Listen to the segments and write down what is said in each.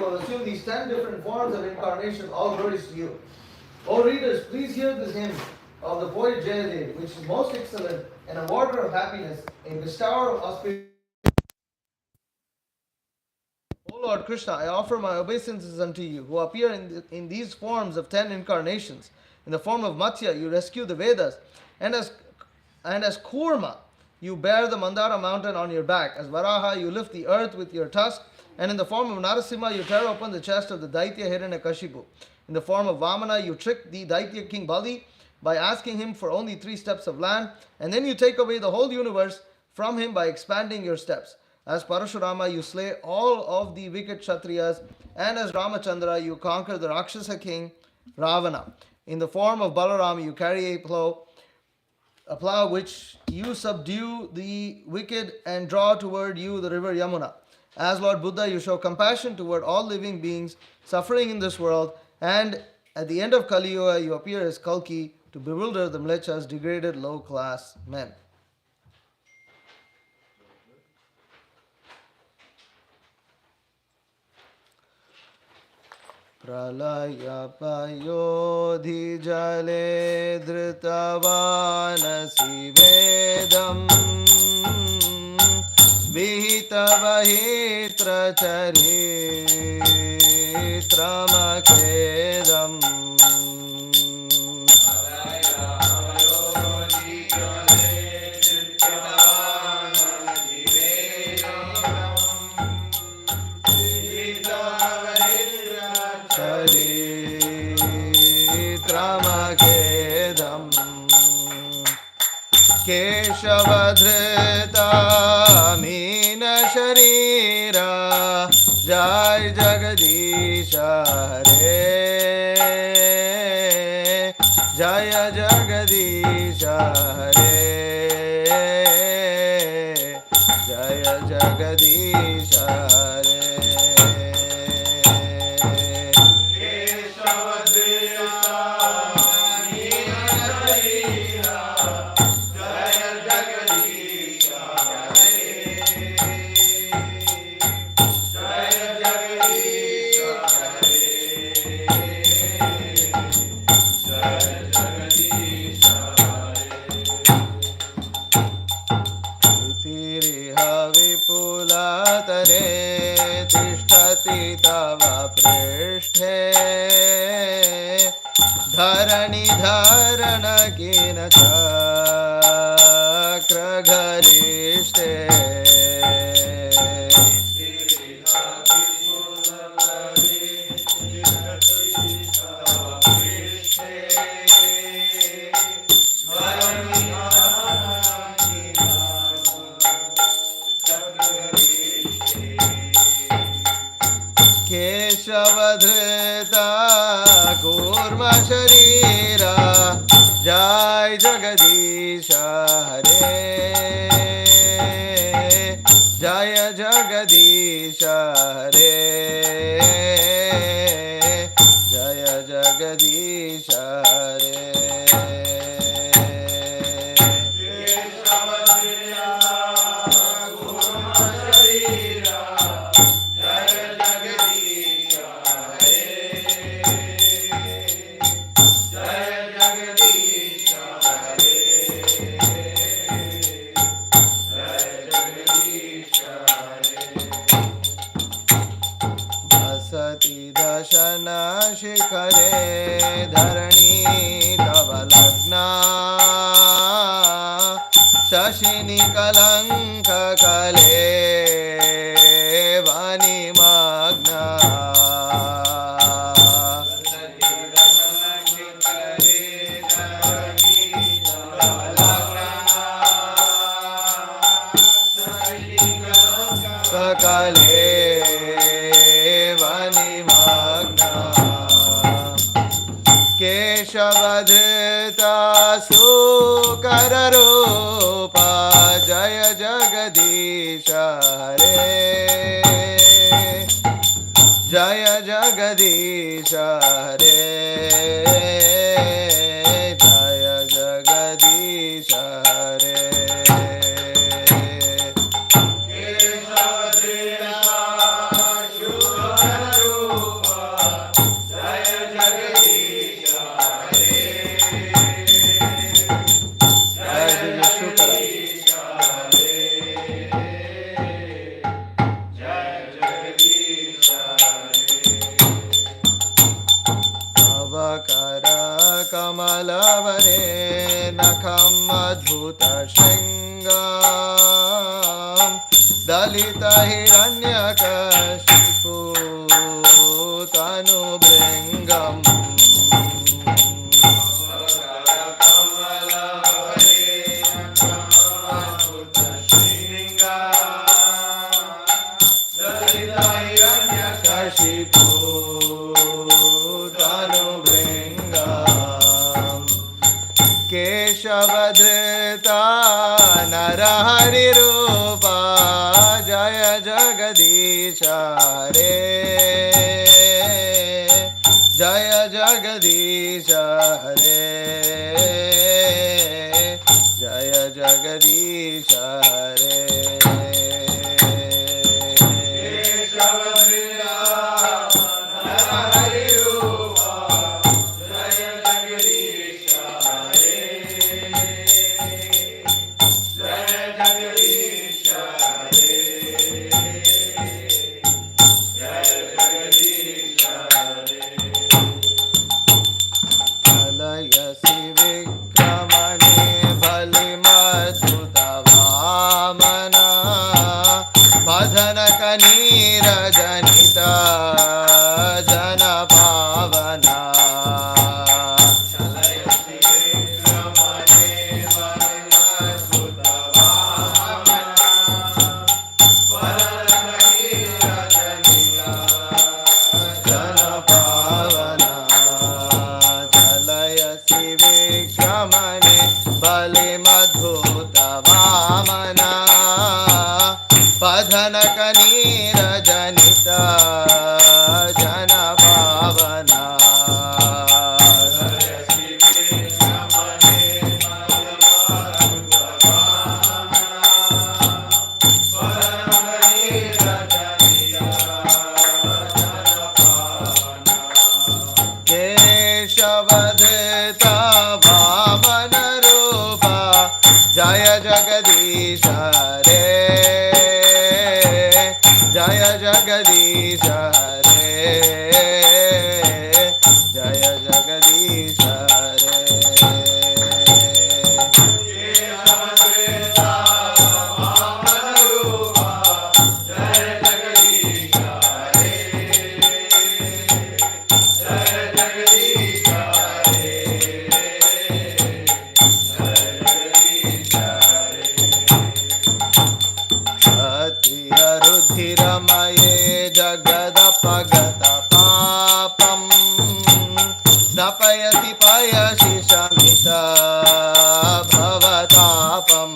who have assumed these 10 different forms of incarnation, all glories to you. O readers, please hear this hymn of the poet Jayadeva, which is most excellent, an awarder of happiness, a bestower of auspicious. O Lord Krishna, I offer my obeisances unto you, who appear in these forms of 10 incarnations. In the form of Matsya, you rescue the Vedas, and as Kurma, you bear the Mandara mountain on your back. As Varaha, you lift the earth with your tusk, and in the form of Narasimha, you tear open the chest of the Daitya Hiranyakashipu. In the form of Vamana, you trick the Daitya king Bali by asking him for only 3 steps of land, and then you take away the whole universe from him by expanding your steps. As Parashurama, you slay all of the wicked Kshatriyas, and as Ramachandra, you conquer the Rakshasa king Ravana. In the form of Balaram, you carry a plough which you subdue the wicked and draw toward you the river Yamuna. As Lord Buddha, you show compassion toward all living beings suffering in this world, and at the end of Kali Yuga, you appear as Kalki to bewilder the Mlechas, degraded low-class men. Pralayapayodhi jale dhritavānasi vedam vihitavahitra charitramakedam. Keshavadhrita Meena Sharira Jai Jagadisha Hare Jaya Jagadisha Hare Jaya Jagadisha Hare. धरणि धारण किन चक्र घरिष्ठे केशवधृता कूर्म शरीरा जय जगदीश हरे जय जगदीश हरे जय जगदीश हरे. शिखरे धरणी तव लग्ना शशिनि कलंक कले वनिमग्ना कले केशवधृता सुकर रूपा जय जगदीश हरे जय जगदीश हरे जय जगदीश हरे. केशवधृता सुकर शङ्खम् अद्भुतशृङ्गम् दलितहिरण्यकशिपु तनुभृङ्गम् केशवधृता नरहरिरूपा जय जगदीश हरे जय जगदीश हरे जय जगदीश हरे नीरजनिता जन पावना जन पावना चलयसि विक्रमणे बलिमद्भुत वामना पधनक नीरजनिता जन पावना केशवधृता वामन रूपा जय जगदीश हरे जय जगदीश हरे जय जगदीश हरे रुधिरमये जगदपगत पापं नपयसि पयसि शमित भवतापम्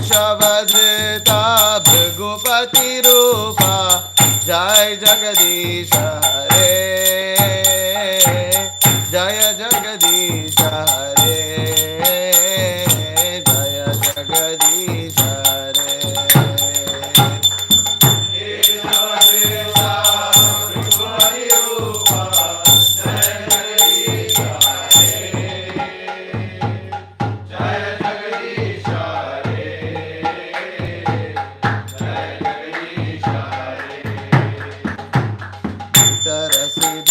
केशवधृता भृगुपति रूपा जय जगदीश हरे जय जगदीश हरे जय जगदीश हरे तरसि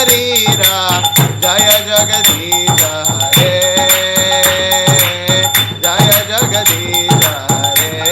Sharira, Jaya Jagadisha Hare, Jaya Jagadisha Hare,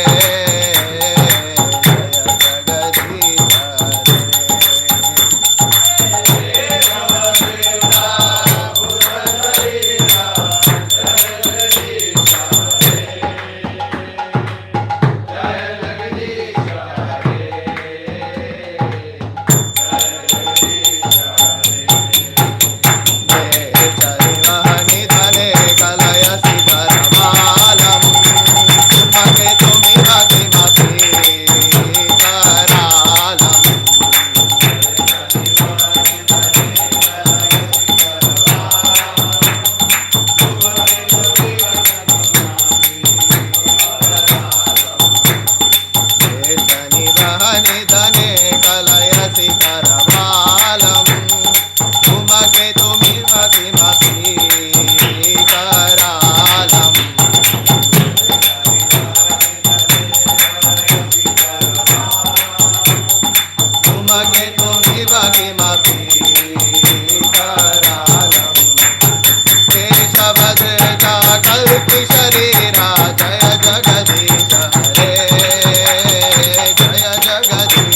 Jaya Jagadisha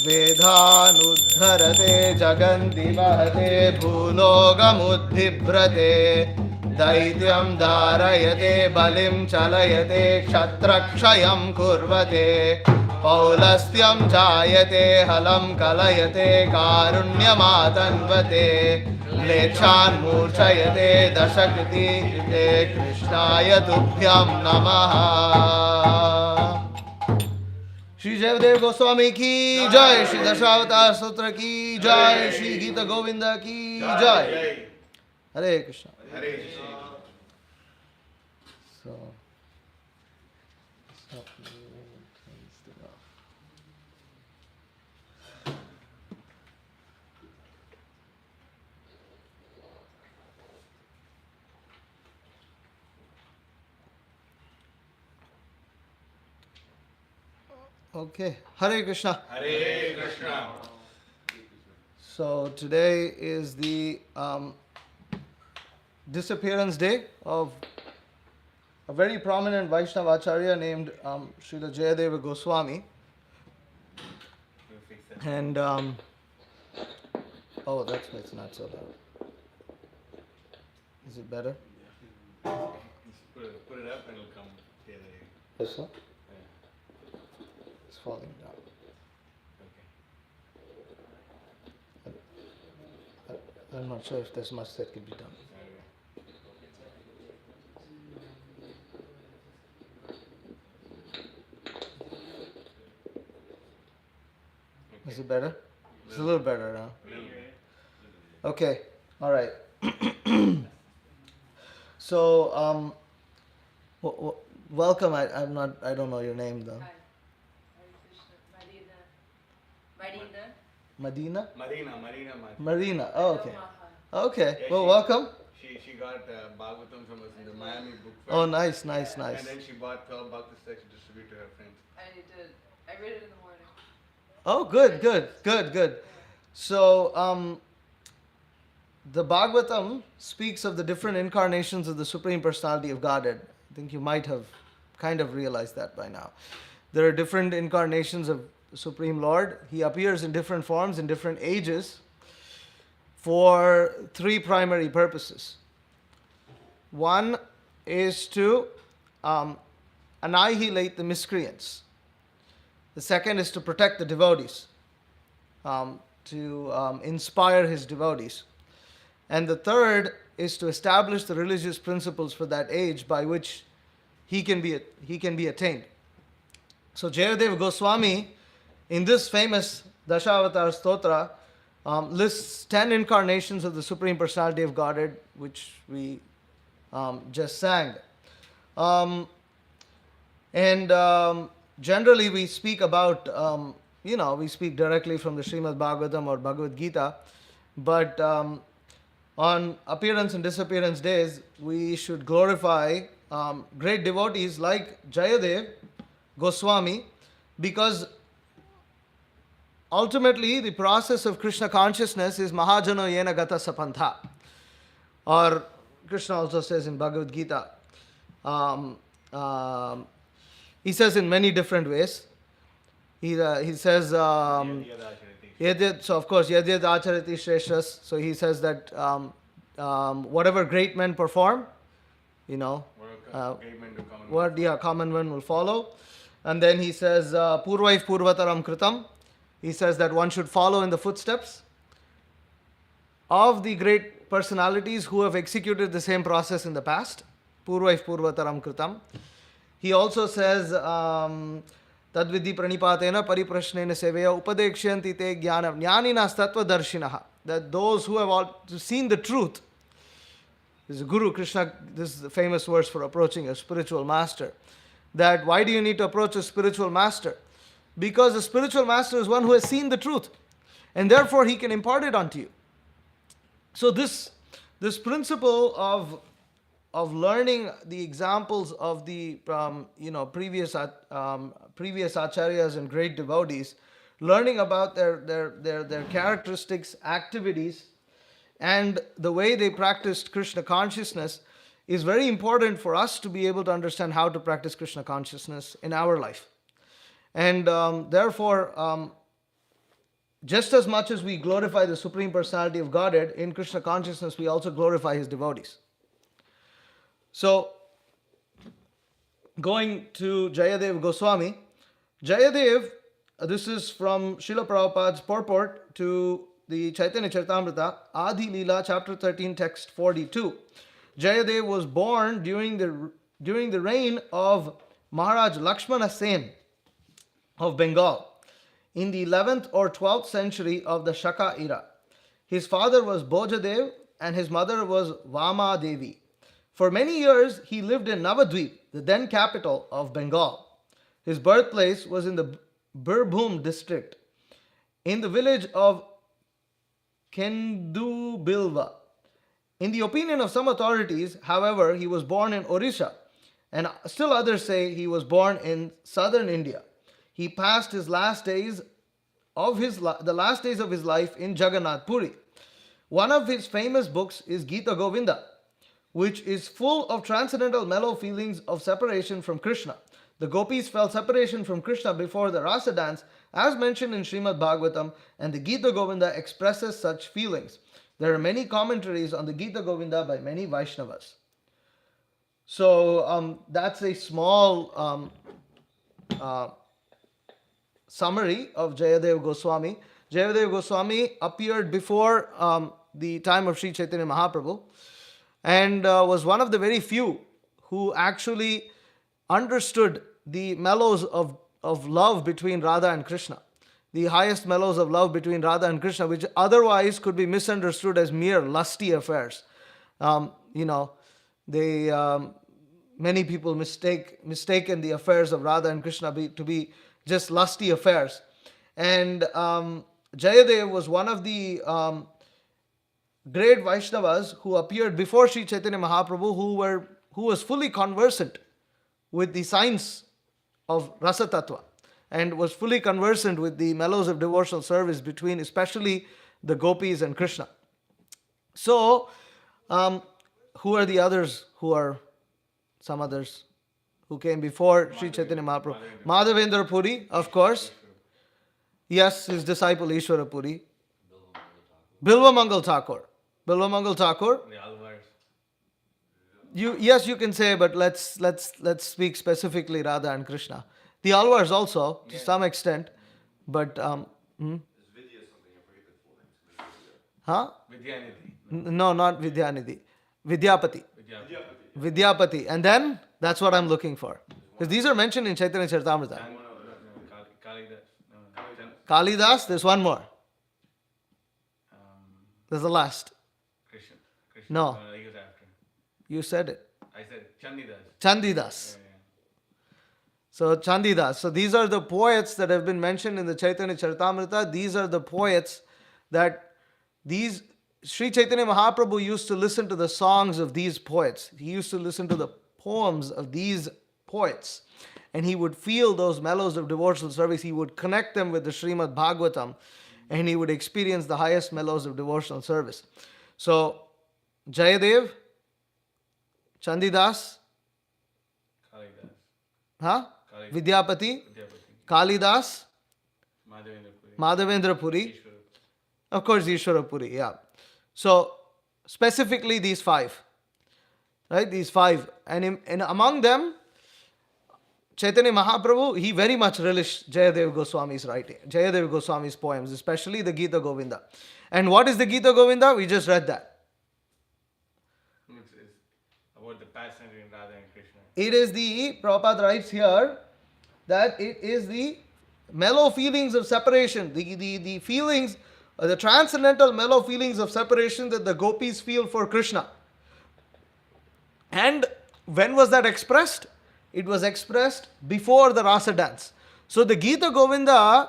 वेदानुद्धरते जगन्ति वहते भूलोकमुद्बिभ्रते दैत्यं धारयते बलिं चलयते क्षत्रक्षयं कुर्वते पौलस्त्यं जायते हलं कलयते कारुण्यमातन्वते म्लेच्छान् मूर्छयते दशकृते कृष्णाय तुभ्यं नमः। श्री जयदेव गोस्वामी की जय, श्री दशावतार सूत्र की जय, श्री गीत गोविंद की जय। हरे कृष्ण। हरे Krishna. Okay, Hare Krishna. Hare Krishna. So today is the disappearance day of a very prominent Vaishnava Acharya named Srila Jayadeva Goswami. And oh, it's not so loud. Is it better? Put it up and it'll come. Yeah, there you This one? go. It's falling down. I'm not sure if there's much that can be done. Is it better? It's a little better now. Okay, all right. So, welcome. I don't know your name though. Hi. Hare Krishna. Marina. Madina? Marina. Marina. Oh, okay. Maha. Okay. Yeah, Well, she- welcome. She got Bhagavatam from us in the Miami book fair. Oh, nice. And then she bought 12 Bhakti to distribute to her friends. I did. I read it in the morning. Oh, good. So, the Bhagavatam speaks of the different incarnations of the Supreme Personality of Godhead. I think you might have kind of realized that by now. There are different incarnations of the Supreme Lord. He appears in different forms in different ages for three primary purposes. One is to annihilate the miscreants. The second is to protect the devotees, to inspire his devotees. And the third is to establish the religious principles for that age by which he can be attained. So Jayadeva Goswami, in this famous Dashavatar Stotra, lists 10 incarnations of the Supreme Personality of Godhead, which we just sang. Generally we speak about, we speak directly from the Srimad Bhagavatam or Bhagavad Gita, but on appearance and disappearance days, we should glorify great devotees like Jayadeva Goswami, because ultimately the process of Krishna consciousness is Mahajano Yena Gata Sapantha. Or Krishna also says in Bhagavad Gita, he says in many different ways. He says, so of course, Yadyad Acharati Shreshas. So he says that whatever great men perform, common men will follow. And then he says, Purvaif Purvataram Kritam. He says that one should follow in the footsteps of the great personalities who have executed the same process in the past. Purvaif Purvataram Kritam. He also says, Tadvidhi pranipatena pariprashnena seveya upadekshyanti te jnanam jnaninas tattva darshinaha. That those who have all seen the truth, this is Guru Krishna, this is the famous verse for approaching a spiritual master. That why do you need to approach a spiritual master? Because a spiritual master is one who has seen the truth, and therefore he can impart it unto you. So this principle of learning the examples of the previous acharyas and great devotees, learning about their characteristics, activities, and the way they practiced Krishna consciousness is very important for us to be able to understand how to practice Krishna consciousness in our life. And therefore, just as much as we glorify the Supreme Personality of Godhead, in Krishna consciousness we also glorify his devotees. So, going to Jayadeva Goswami, Jayadev, this is from Srila Prabhupada's purport to the Chaitanya Charitamrita, Adi Leela, chapter 13, text 42. Jayadev was born during the reign of Maharaj Lakshmana Sen of Bengal in the 11th or 12th century of the Shaka era. His father was Bojadev and his mother was Vama Devi. For many years, he lived in Navadvip, the then capital of Bengal. His birthplace was in the Birbhum district, in the village of Kendubilva. In the opinion of some authorities, however, he was born in Orissa, and still others say he was born in southern India. He passed his last days of his life in Jagannath Puri. One of his famous books is Gita Govinda, which is full of transcendental mellow feelings of separation from Krishna. The gopis felt separation from Krishna before the rasa dance, as mentioned in Srimad Bhagavatam, and the Gita Govinda expresses such feelings. There are many commentaries on the Gita Govinda by many Vaishnavas. So that's a small summary of Jayadeva Goswami. Jayadeva Goswami appeared before the time of Sri Chaitanya Mahaprabhu, and was one of the very few who actually understood the mellows of love between Radha and Krishna. The highest mellows of love between Radha and Krishna, which otherwise could be misunderstood as mere lusty affairs. Many people mistaken the affairs of Radha and Krishna to be just lusty affairs. And Jayadeva was one of the great Vaishnavas who appeared before Sri Chaitanya Mahaprabhu, who was fully conversant with the science of Rasa Tattva and was fully conversant with the mellows of devotional service between especially the gopis and Krishna. So, who are the others who are some others who came before Sri Chaitanya Mahaprabhu? Madhavendra Puri, of course. Yes, his disciple Ishwara Puri. Bilva Mangal Thakur. Bilva Mangal Thakur. The Alvars. Yes, you can say, but let's speak specifically Radha and Krishna. The Alvars also, to some extent, but huh? Vidyanidhi. No, not Vidyanidhi. Vidyapati. Vidyapati. And then, that's what I'm looking for. Because these are mentioned in Chaitanya Charitamrita. Kalidas. Kalidas, there's one more. There's the last. Krishna. No. He was after. You said it. I said Chandidas. Chandidas. So Chandidas. So these are the poets that have been mentioned in the Chaitanya Charitamrita. These are the poets that Sri Chaitanya Mahaprabhu used to listen to the songs of these poets. He used to listen to the poems of these poets. And he would feel those mellows of devotional service. He would connect them with the Srimad Bhagavatam. And he would experience the highest mellows of devotional service. So, Jayadev, Chandidas, Kalidas. huh? Kalidas. Vidyapati, Vidyapati. Kalidas, Madhavendra Puri. Madhavendra Puri, Ishwara. of course Ishwara Puri, yeah. So, specifically these five, right? These five. And among them, Chaitanya Mahaprabhu, he very much relished Jayadeva Goswami's writing, Jayadeva Goswami's poems, especially the Gita Govinda. And what is the Gita Govinda? We just read that. It's about the passion in Radha and Krishna. It is Prabhupada writes here, that it is the mellow feelings of separation, the feelings, the transcendental mellow feelings of separation that the gopis feel for Krishna. And when was that expressed? It was expressed before the rasa dance. So the Gita Govinda,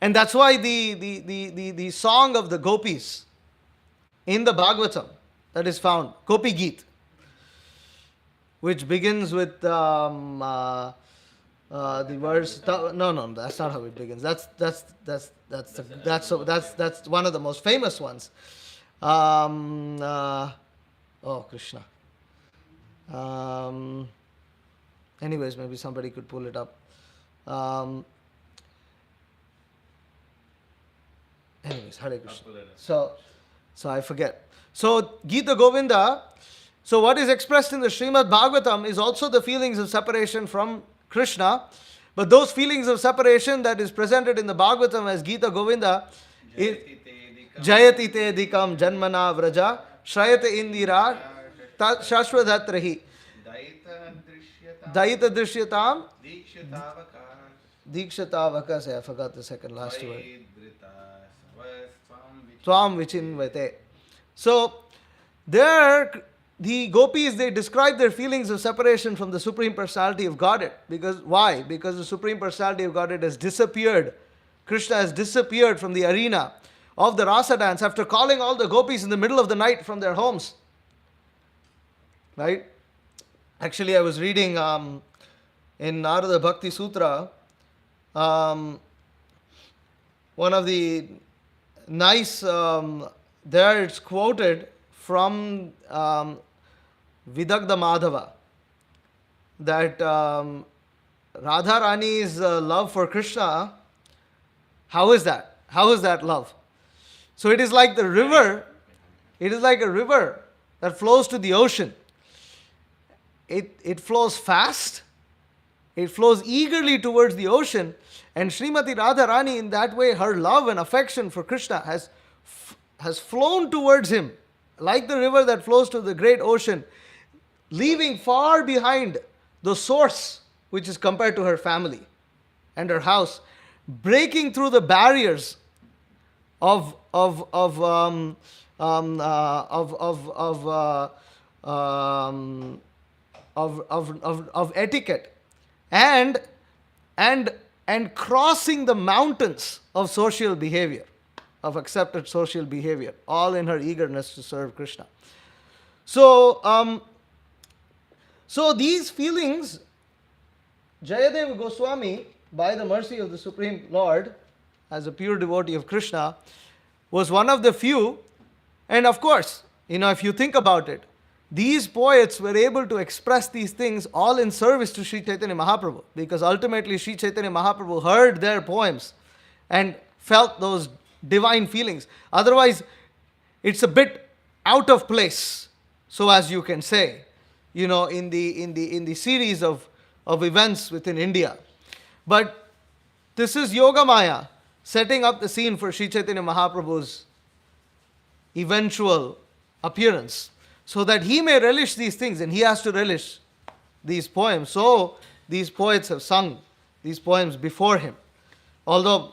and that's why the song of the gopis in the Bhagavatam that is found, Gopi Geet, which begins with the verse. No, that's not how it begins. That's one of the most famous ones. Oh Krishna. Anyways, maybe somebody could pull it up. Anyways, Hare Krishna. So I forget. So Gita Govinda. So what is expressed in the Srimad Bhagavatam is also the feelings of separation from Krishna. But those feelings of separation that is presented in the Bhagavatam as Gita Govinda is Jayati te dikam janmana vraja Shrayate indira shashwadatrahi Daita drisyatam Dikshitavakas. I forgot the second last word. Tvam vichinvate. So there the gopis, they describe their feelings of separation from the Supreme Personality of Godhead. Because why? Because the Supreme Personality of Godhead has disappeared. Krishna has disappeared from the arena of the rasa dance after calling all the gopis in the middle of the night from their homes. Right? Actually, I was reading in Narada Bhakti Sutra, one of the nice, there it's quoted from Vidagdha Madhava. that Radharani's love for Krishna, how is that? How is that love? So it is like the river, it is like a river that flows to the ocean. It flows fast, it flows eagerly towards the ocean, and Srimati Radharani, in that way, her love and affection for Krishna has flown towards him, like the river that flows to the great ocean, leaving far behind the source, which is compared to her family and her house, breaking through the barriers of of of um, of etiquette, and and crossing the mountains of social behavior, of accepted social behavior, all in her eagerness to serve Krishna. So so these feelings, Jayadeva Goswami, by the mercy of the Supreme Lord, as a pure devotee of Krishna, was one of the few. And of course, if you think about it, these poets were able to express these things all in service to Sri Chaitanya Mahaprabhu, because ultimately Sri Chaitanya Mahaprabhu heard their poems and felt those divine feelings. Otherwise, it's a bit out of place, so as you can say, in the series of events within India. But this is Yoga Maya setting up the scene for Sri Chaitanya Mahaprabhu's eventual appearance, so that he may relish these things, and he has to relish these poems. So these poets have sung these poems before him. Although,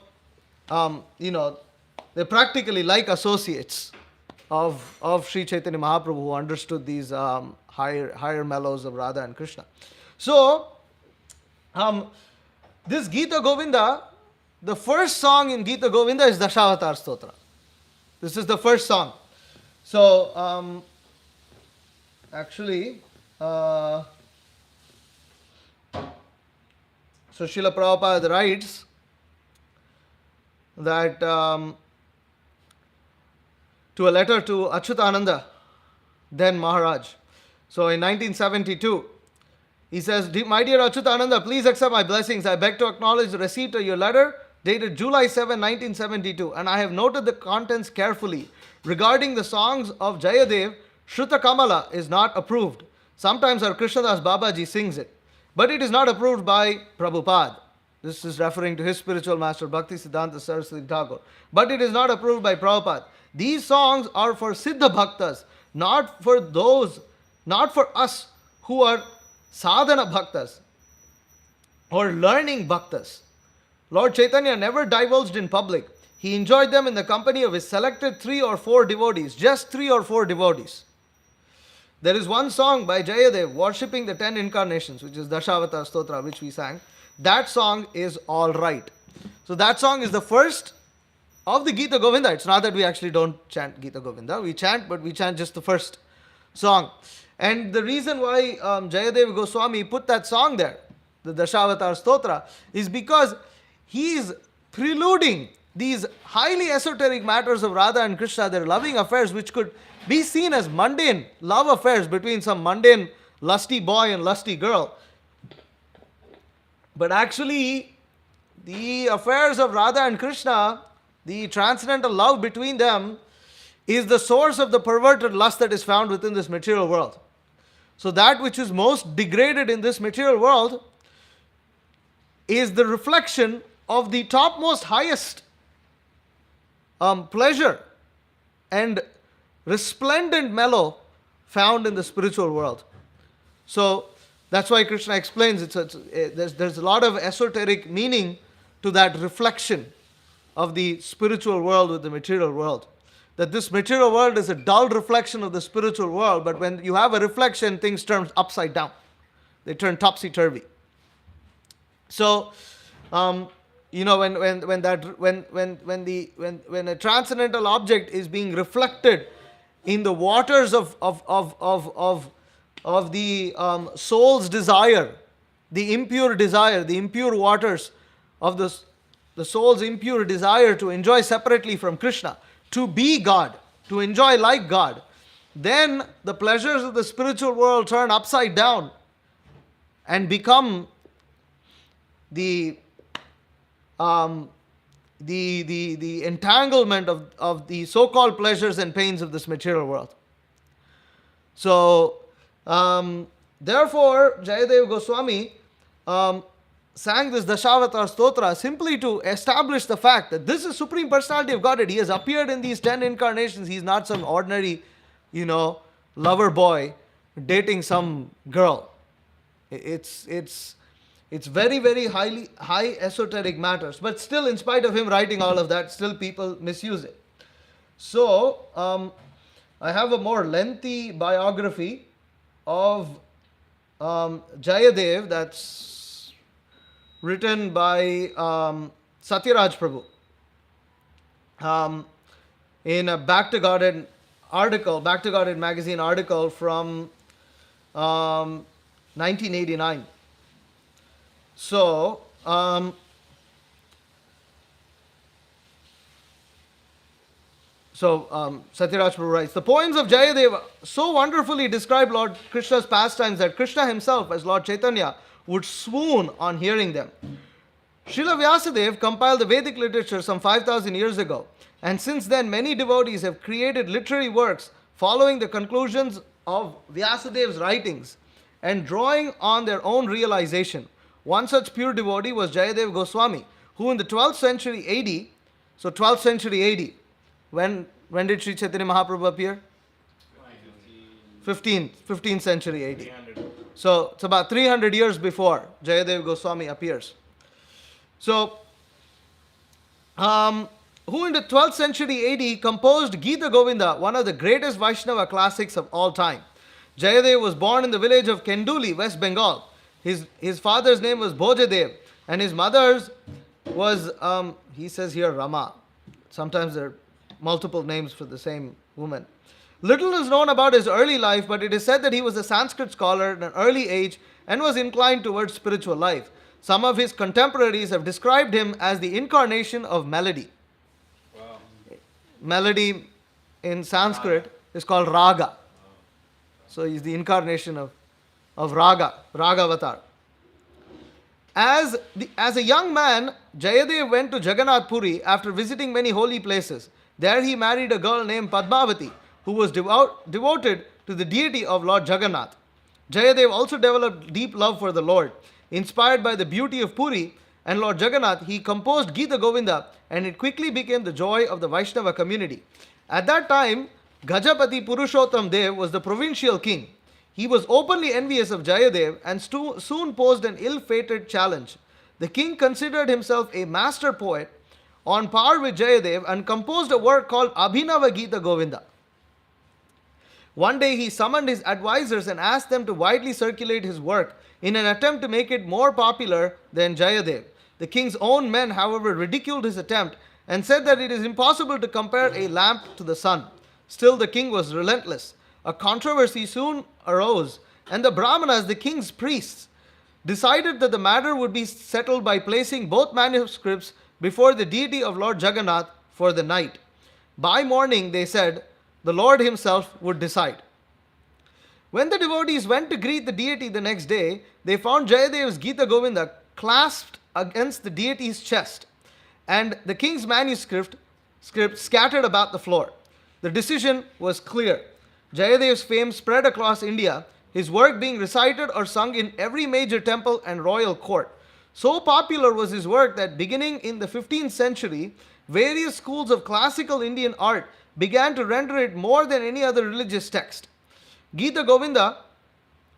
they're practically like associates of Sri Chaitanya Mahaprabhu, who understood these higher mellows of Radha and Krishna. So, this Gita Govinda, the first song in Gita Govinda is Dashavatar Stotra. This is the first song. So, actually, so Srila Prabhupada writes that to a letter to Achyutananda, then Maharaj. So in 1972, he says, "My dear Achyutananda, please accept my blessings. I beg to acknowledge the receipt of your letter dated July 7, 1972, and I have noted the contents carefully. Regarding the songs of Jayadev, Shruta Kamala is not approved. Sometimes our Krishnadas Babaji sings it, but it is not approved by Prabhupada." This is referring to his spiritual master, Bhakti Siddhanta Saraswati Thakur. "But it is not approved by Prabhupada. These songs are for Siddha Bhaktas, not for us who are sadhana bhaktas or learning bhaktas. Lord Chaitanya never divulged in public. He enjoyed them in the company of his selected 3 or 4 devotees, just 3 or 4 devotees. There is one song by Jayadev worshipping the 10 incarnations, which is Dashavatar Stotra, which we sang. That song is all right." So that song is the first of the Gita Govinda. It's not that we actually don't chant Gita Govinda. We chant, but we chant just the first song. And the reason why Jayadeva Goswami put that song there, the Dashavatar Stotra, is because he is preluding these highly esoteric matters of Radha and Krishna, their loving affairs, which could be seen as mundane love affairs between some mundane lusty boy and lusty girl. But actually, the affairs of Radha and Krishna, the transcendental love between them, is the source of the perverted lust that is found within this material world. So that which is most degraded in this material world is the reflection of the topmost, highest pleasure and resplendent mellow found in the spiritual world. So that's why Krishna explains there's a lot of esoteric meaning to that reflection of the spiritual world with the material world. That this material world is a dull reflection of the spiritual world, but when you have a reflection, things turn upside down. They turn topsy-turvy. So, when a transcendental object is being reflected in the waters of the soul's desire, the impure waters of the soul's impure desire to enjoy separately from Krishna, to be God, to enjoy like God, then the pleasures of the spiritual world turn upside down and become the um, the entanglement of the so-called pleasures and pains of this material world. So, therefore, Jayadeva Goswami sang this Dashavatar Stotra simply to establish the fact that this is Supreme Personality of Godhead. He has appeared in these 10 incarnations. He's not some ordinary, lover boy dating some girl. It's very, very high esoteric matters. But still, in spite of him writing all of that, still people misuse it. So, I have a more lengthy biography of Jayadev that's written by Satyaraj Prabhu in a Back to Godhead article, Back to Godhead magazine article from 1989. So, Satyaraj Prabhu writes, the poems of Jayadeva so wonderfully describe Lord Krishna's pastimes that Krishna himself, as Lord Chaitanya, would swoon on hearing them. Srila Vyasadeva compiled the Vedic literature some 5,000 years ago, and since then many devotees have created literary works following the conclusions of Vyasadeva's writings and drawing on their own realization. One such pure devotee was Jayadeva Goswami, who in the 12th century AD, so 12th century AD, when did Sri Chaitanya Mahaprabhu appear? 15th century AD. 300. So it's about 300 years before Jayadeva Goswami appears. So, who in the 12th century AD composed Gita Govinda, one of the greatest Vaishnava classics of all time. Jayadeva was born in the village of Kenduli, West Bengal. His father's name was Bhojadev, and his mother's was, he says here, Rama. Sometimes there are multiple names for the same woman. Little is known about his early life, but it is said that he was a Sanskrit scholar at an early age and was inclined towards spiritual life. Some of his contemporaries have described him as the incarnation of melody. Wow. Melody in Sanskrit is called raga. So he's the incarnation of raga, Ragavatar. As a young man, Jayadeva went to Jagannath Puri after visiting many holy places. There he married a girl named Padmavati, who was devoted to the deity of Lord Jagannath. Jayadeva also developed deep love for the Lord. Inspired by the beauty of Puri and Lord Jagannath, he composed Gita Govinda, and it quickly became the joy of the Vaishnava community. At that time, Gajapati Purushottam Dev was the provincial king. He was openly envious of Jayadev and soon posed an ill-fated challenge. The king considered himself a master poet on par with Jayadev and composed a work called Abhinava Gita Govinda. One day he summoned his advisors and asked them to widely circulate his work in an attempt to make it more popular than Jayadev. The king's own men, however, ridiculed his attempt and said that it is impossible to compare a lamp to the sun. Still, the king was relentless. A controversy soon arose, and the Brahmanas, the king's priests, decided that the matter would be settled by placing both manuscripts before the deity of Lord Jagannath for the night. By morning, they said, the Lord himself would decide. When the devotees went to greet the deity the next day, they found Jayadev's Gita Govinda clasped against the deity's chest, and the king's manuscript scattered about the floor. The decision was clear. Jayadev's fame spread across India, his work being recited or sung in every major temple and royal court. So popular was his work that beginning in the 15th century, various schools of classical Indian art began to render it more than any other religious text. Gita Govinda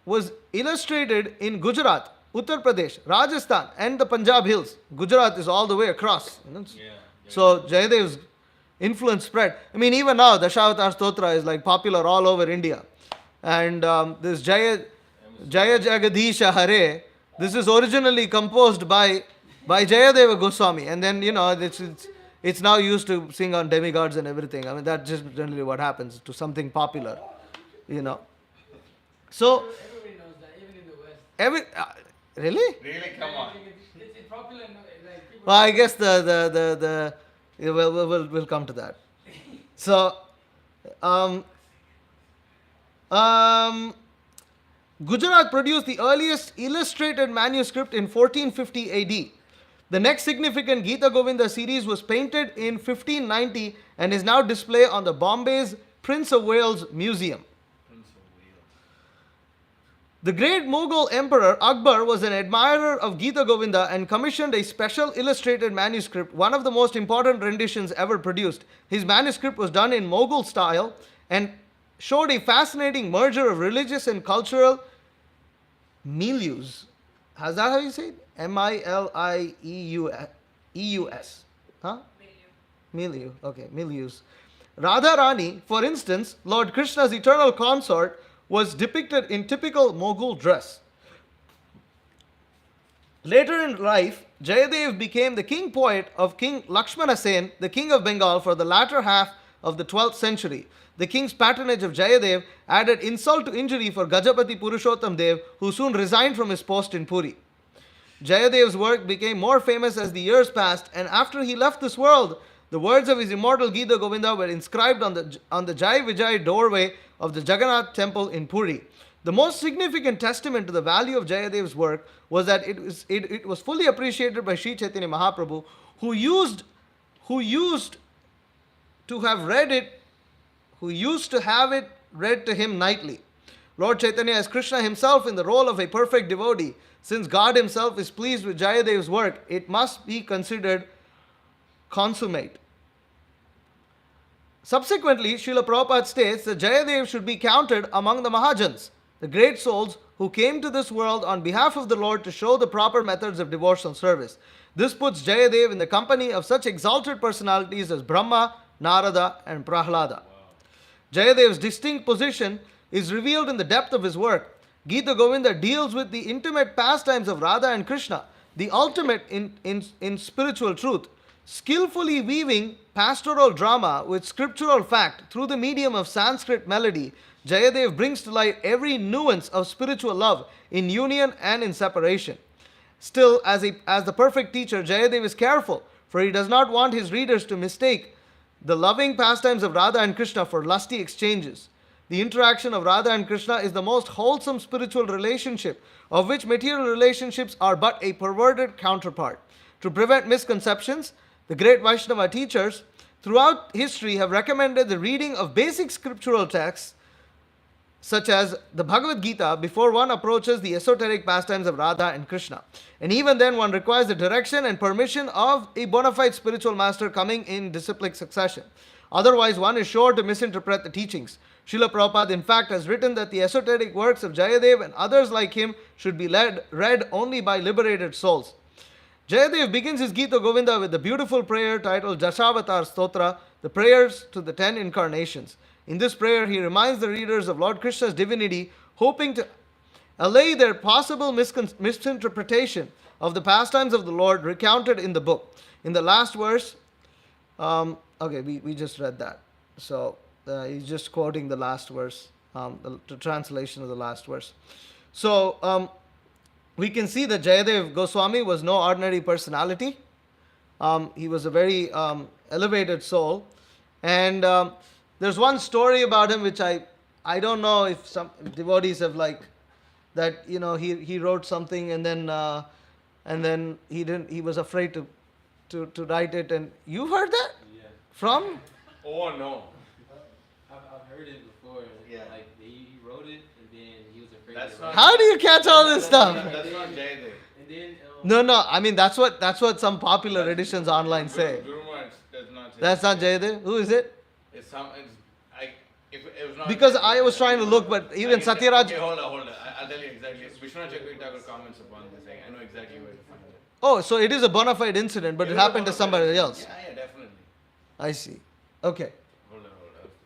was illustrated in Gujarat, Uttar Pradesh, Rajasthan, and the Punjab hills. Gujarat is all the way across. So Jayadev's influence spread. I mean, even now, the Dashavatar Stotra is like popular all over India. And this Jaya Jagadisha Hare, this is originally composed by Jayadeva Goswami. And then, it's now used to sing on demigods and everything. I mean, that's just generally what happens to something popular, So, Everybody knows that, even in the West. Really? Really? Come on. It's popular, like people. Well, I guess we'll come to that. So, Gujarat produced the earliest illustrated manuscript in 1450 AD. The next significant Gita Govinda series was painted in 1590 and is now displayed on the Bombay's Prince of Wales Museum. Prince of Wales. The great Mughal emperor Akbar was an admirer of Gita Govinda and commissioned a special illustrated manuscript, one of the most important renditions ever produced. His manuscript was done in Mughal style and showed a fascinating merger of religious and cultural milieus. Is that how you say it? Milieus. Huh? Milieu. Okay, milieus. Radharani, for instance, Lord Krishna's eternal consort, was depicted in typical Mughal dress. Later in life, Jayadev became the king poet of King Lakshmana Sen, the king of Bengal, for the latter half of the 12th century. The king's patronage of Jayadev added insult to injury for Gajapati Purushottam Dev, who soon resigned from his post in Puri. Jayadev's work became more famous as the years passed, and after he left this world, the words of his immortal Gita Govinda were inscribed on the Jai Vijay doorway of the Jagannath temple in Puri. The most significant testament to the value of Jayadev's work was that it was fully appreciated by Sri Chaitanya Mahaprabhu, who used to have it read to him nightly. Lord Chaitanya as Krishna himself in the role of a perfect devotee. Since God himself is pleased with Jayadev's work, it must be considered consummate. Subsequently, Srila Prabhupada states that Jayadev should be counted among the Mahajans, the great souls who came to this world on behalf of the Lord to show the proper methods of devotional service. This puts Jayadev in the company of such exalted personalities as Brahma, Narada, and Prahlada. Jayadev's distinct position is revealed in the depth of his work. Gita Govinda deals with the intimate pastimes of Radha and Krishna, the ultimate in spiritual truth. Skillfully weaving pastoral drama with scriptural fact through the medium of Sanskrit melody, Jayadev brings to light every nuance of spiritual love in union and in separation. Still, as the perfect teacher, Jayadev is careful, for he does not want his readers to mistake the loving pastimes of Radha and Krishna for lusty exchanges. The interaction of Radha and Krishna is the most wholesome spiritual relationship, of which material relationships are but a perverted counterpart. To prevent misconceptions, the great Vaishnava teachers throughout history have recommended the reading of basic scriptural texts such as the Bhagavad Gita before one approaches the esoteric pastimes of Radha and Krishna. And even then one requires the direction and permission of a bona fide spiritual master coming in disciplic succession. Otherwise one is sure to misinterpret the teachings. Srila Prabhupada in fact has written that the esoteric works of Jayadev and others like him should be read only by liberated souls. Jayadev begins his Gita Govinda with the beautiful prayer titled Dasavatar Stotra, the prayers to the 10 incarnations. In this prayer, he reminds the readers of Lord Krishna's divinity, hoping to allay their possible misinterpretation of the pastimes of the Lord recounted in the book. In the last verse, we just read that. So he's just quoting the last verse, the translation of the last verse. So we can see that Jayadev Goswami was no ordinary personality. He was a very elevated soul. And there's one story about him which I don't know if some devotees have that he wrote something and then he was afraid to write it, and you heard that? Yeah. From? Oh no. I've heard it before. Yeah. Like he wrote it and then he was afraid That's to not- write How do you catch all this stuff? That's not Jayadev. And then No, I mean that's what some popular editions online say. Guru Maharaj does not say That's not Jayadev? Who is it? It's if it was not Because I was trying to look, but even Satyaraj. Okay, hold on. I'll tell you exactly. Vishwanath Chakravarti Thakur comments upon this thing. I know exactly where to find it. Oh, so it is a bona fide incident, but it happened to somebody else. Yeah, definitely. I see. Okay. Hold on.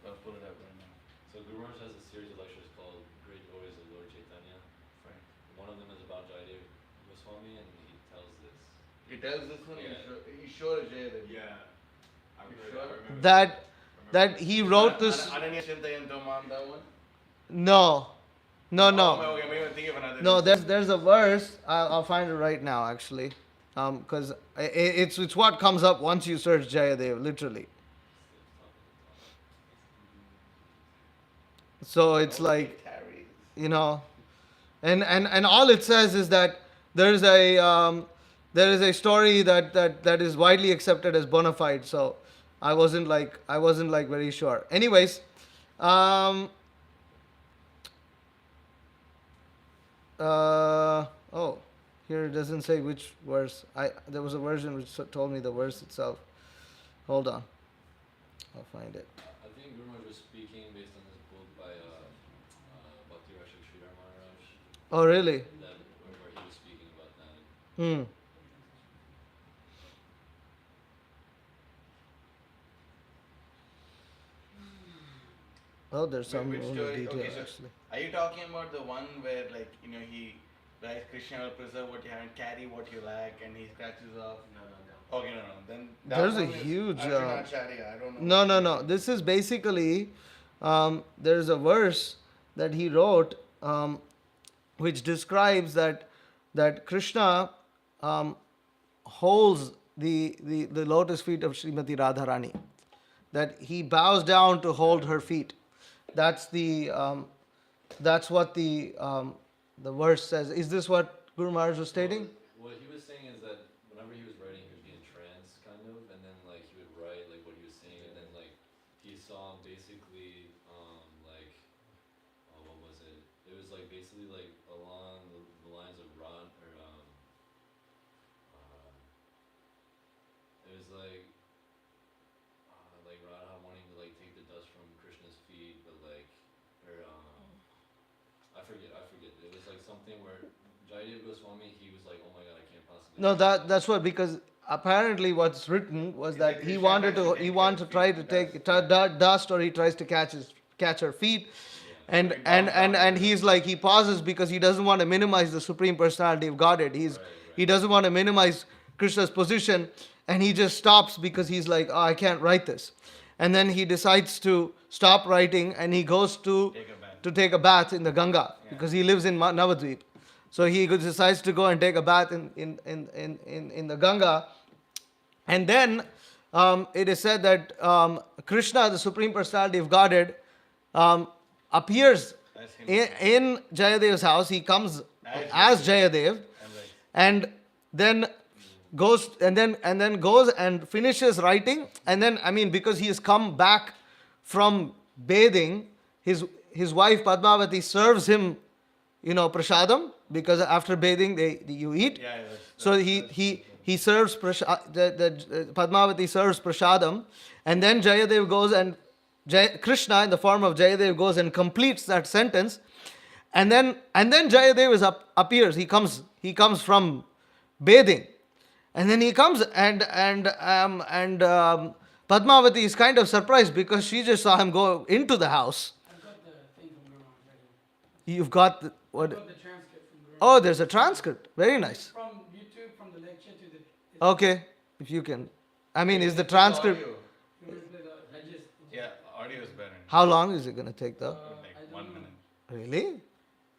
I'll pull it up right now. So Guru Maharaj has a series of lectures called Great Devotees of Lord Chaitanya. Fine. One of them is about Jayadeva Goswami, and he tells this. He tells this one. Yeah. He's sure it's Jayadev. Yeah. You sure? That he wrote this. Ananya Chintayanto Mam, that one? No. Oh, okay, maybe I'm thinking of another. No, there's a verse. I'll find it right now actually, because it's what comes up once you search Jayadev, literally. So it's like, Carries. And all it says is that there is a story that is widely accepted as bona fide. So I wasn't like very sure. Anyways, um, oh, here it doesn't say which verse. There was a version which told me the verse itself. Hold on, I'll find it. I think Guru Maharaj was speaking based on this book by Bhakti Rashik Sridhar Maharaj, Oh, really? that where he was speaking about that. Hmm. Oh, there's some Which more story? detail Okay, so actually. are you talking about the one where, like, he writes Krishna will preserve what you have and carry what you lack, and he scratches off? No. Okay, no. Then that There's a one is huge. Arjunacharya. I don't No, know. no, no. This is basically there's a verse that he wrote which describes that Krishna holds the lotus feet of Srimati Radharani. That he bows down to hold her feet. That's what the verse says. Is this what Guru Maharaj was stating? What he was saying is that whenever he was writing, he would be in trance, kind of, and then like he would write like what he was saying, and then like he saw basically like what was it? It was like basically like along the lines of Rod or it was like Radha wanting to like take the dust from Krishna's feet, but like or I forget. It was like something where Jayadeva Goswami, he was like, oh my god, I can't possibly. No, that's what, because apparently what's written was Is that that he Krishna wanted tries to to he take wanted to her try feet to and take dust, or he tries to catch her feet, Yeah. and He and bows and down and to he's like, he pauses because he doesn't want to minimize the Supreme Personality of Godhead. He Right. doesn't want to minimize Krishna's position, and he just stops because he's like, oh, I can't write this, and then he decides to stop writing, and he goes to Take a bath. take a bath in the Ganga, Yeah. because he lives in Navadvip. So he decides to go and take a bath in the Ganga. And then it is said that Krishna, the Supreme Personality of Godhead, appears That's him. in Jayadeva's house. He comes as Jayadev, I'm like, and then goes and finishes writing, and then, I mean, because he has come back from bathing, his wife Padmavati serves him prasadam, because after bathing you eat. yeah, So he serves Padmavati serves prasadam, and then Jayadev goes and Krishna in the form of Jayadev goes and completes that sentence, and then Jayadev appears. He comes from bathing, and then he comes and Padmavati is kind of surprised because she just saw him go into the house. I've got the thing from Guru Maharaj right here. You've got I've what? got the transcript from Guru Oh, Maharaj. there's a transcript. Very nice. From YouTube, from the lecture to the. Okay, if you can. I mean, is the transcript? Audio. You want to play the digest? Yeah, audio is better. How long is it going to take, though? Like I don't 1 know. minute. Really?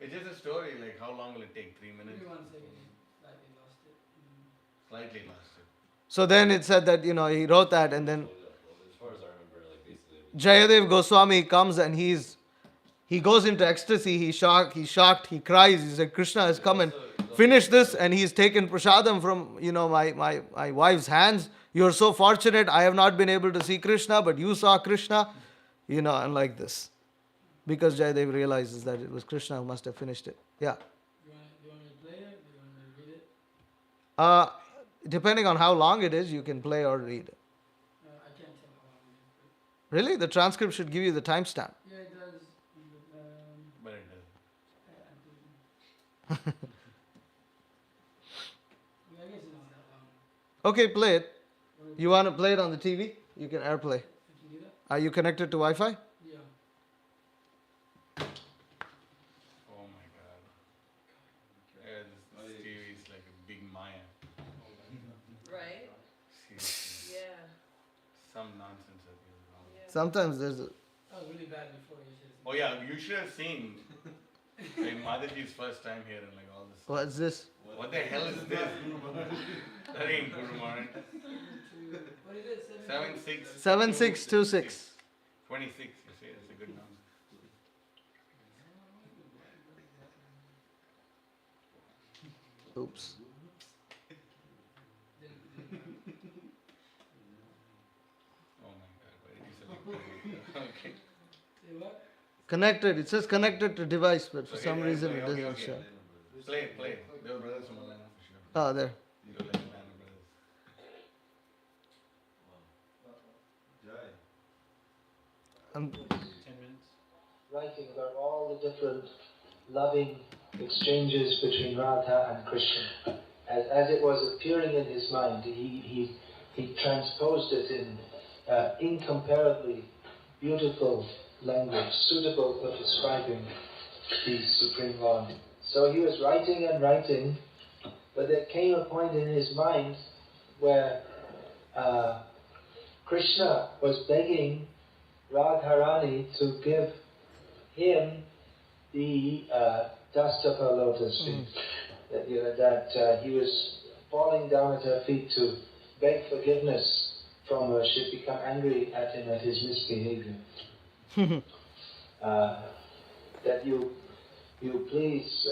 It's just a story. Like, how long will it take? 3 minutes? Maybe 1 second. Slightly lost it. Slightly lost it. So then it said that he wrote that, and then As far as I remember, like basically. Jayadev Goswami comes and he goes into ecstasy. He's shocked. He cries. He said, Krishna has come and finished this, and he's taken prasadam from my wife's hands. You're so fortunate. I have not been able to see Krishna, but you saw Krishna, and like this, because Jayadev realizes that it was Krishna who must have finished it. Yeah. You want me to play it? Do you want me to read it? Depending on how long it is, you can play or read. I can't tell how long it is. Really, the transcript should give you the timestamp. Yeah, it does. But it doesn't. I guess it's not that long. Okay, play it. You want to play it on the TV? You can AirPlay. I can do that? Are you connected to Wi-Fi? Yeah. Oh my god. Yeah, this TV is like a big Maya. Right? Seriously. Yeah. Some nonsense that is wrong. Yeah. Sometimes there's a... That was really bad before. You should have Oh yeah, you should have seen like Mataji's first time here and like all this. What's this? What the hell is this? That ain't Guru Maharaj. What is it? 7-6. 7626. 26. You see, that's a good number. Oops. Oh my god, but it is a big okay. Say what? Connected. It says connected to device, but for Okay, some yeah, reason okay, it okay, doesn't okay. show. Play. They were brothers from Atlanta for sure. Ah, there. You don't like Atlanta brothers. Um, 10 minutes. Writing about all the different loving exchanges between Radha and Krishna. As it was appearing in his mind, he transposed it in incomparably beautiful language, suitable for describing the Supreme Lord. So he was writing and writing, but there came a point in his mind where Krishna was begging Radharani to give him the dust of her lotus feet. That he was falling down at her feet to beg forgiveness from her. She'd become angry at him at his misbehavior. That you please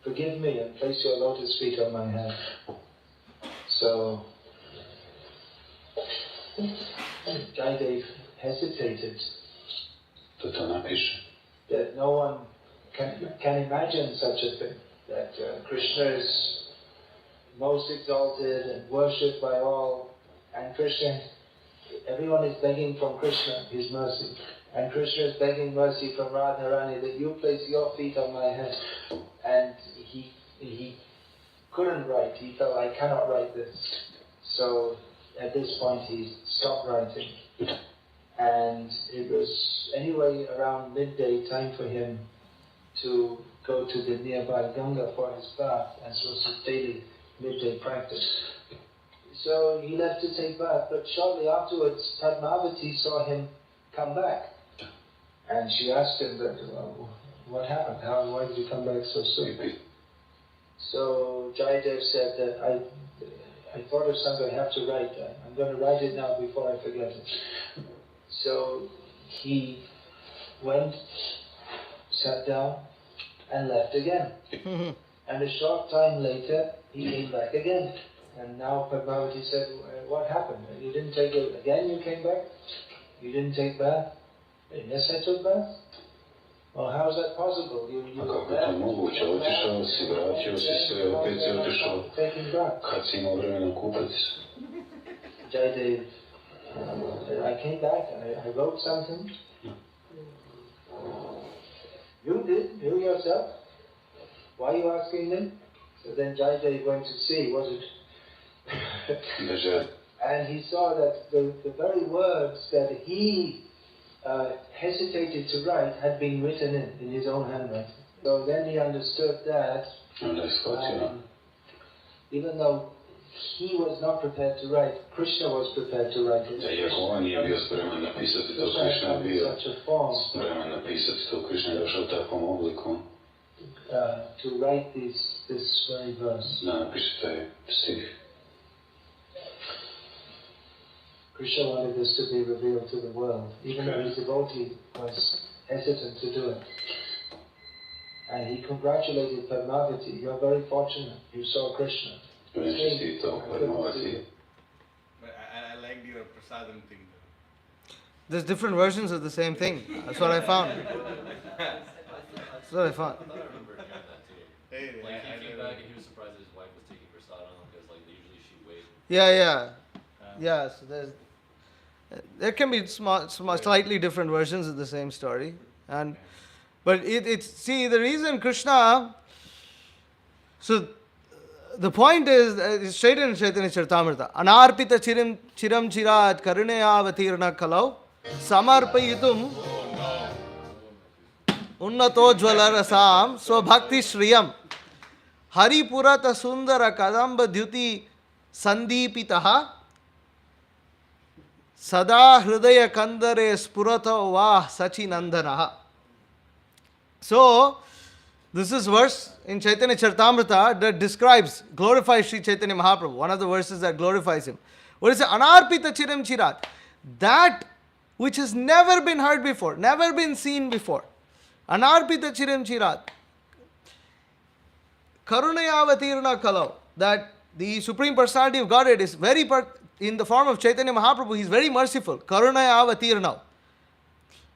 forgive me and place your lotus feet on my head. So Jayadeva hesitated. That no one can imagine such a thing. That Krishna is most exalted and worshipped by all, and everyone is begging from Krishna his mercy, and Krishna is begging mercy from Radharani that you place your feet on my head. And he couldn't write. He felt, I cannot write this. So at this point he stopped writing. And it was anyway around midday time for him to go to the nearby Ganga for his bath, as was his daily midday practice. So he left to take bath, but shortly afterwards Padmavati saw him come back. And she asked him that, well, what happened? Why did you come back so soon? So Jayadeva said that I thought of something I have to write. I'm going to write it now before I forget it. So he went, sat down, and left again. And a short time later, he came back again. And now Padmavati said, what happened? You didn't take it again, you came back? You didn't take bath? Yes, I took bath. Well, how is that possible? You Как это могуче? Отишел, вратился, опять отишел. Taking bath. Хоть имел время купаться. Jayadeva, I came back and I wrote something. You did? You yourself? Why are you asking me? So then Jayadeva went to see, was it? And he saw that the very words that he hesitated to write had been written in his own handwriting. So then he understood that even though he was not prepared to write, Krishna was prepared to write it. Як он є bio spreman napisati, to Krishna bio Such a form spreman napisati, to Krishna došao u takvom obliku to write this very verse. da napiše taj stih. Krishna wanted this to be revealed to the world, even though his devotee was hesitant to do it. And he congratulated Padmavati, you're very fortunate, you saw Krishna. Čestitao Padmavati. But I liked your prasadam thing though. There's different versions of the same thing. That's what I found. That's what I found. I thought I remember hearing that too. Hey, Like I he came know. back and he was surprised that his wife was taking prasadam because like usually she waits. Yeah. So there can be slightly different versions of the same story, but see the reason Krishna. So the point is it's straight in Chaitanya Charitamrita. Anarpita chiram chirat karunayavatirna kalau samarpayitum unnatojvala rasam swabhakti shriyam haripurata sundara kadamba dhyuti sandipitaha sada hridaya kandare spurata vah sachinandanaha. So, this is verse in Chaitanya Charitamrita that describes, glorifies Sri Chaitanya Mahaprabhu. One of the verses that glorifies him. What is it? Anarpita chiram chirat. That which has never been heard before, never been seen before. Anarpita chiram chirat. Karunayavatirna Kalau, that the Supreme Personality of Godhead is in the form of Chaitanya Mahaprabhu, he is very merciful. Karunayavatirna.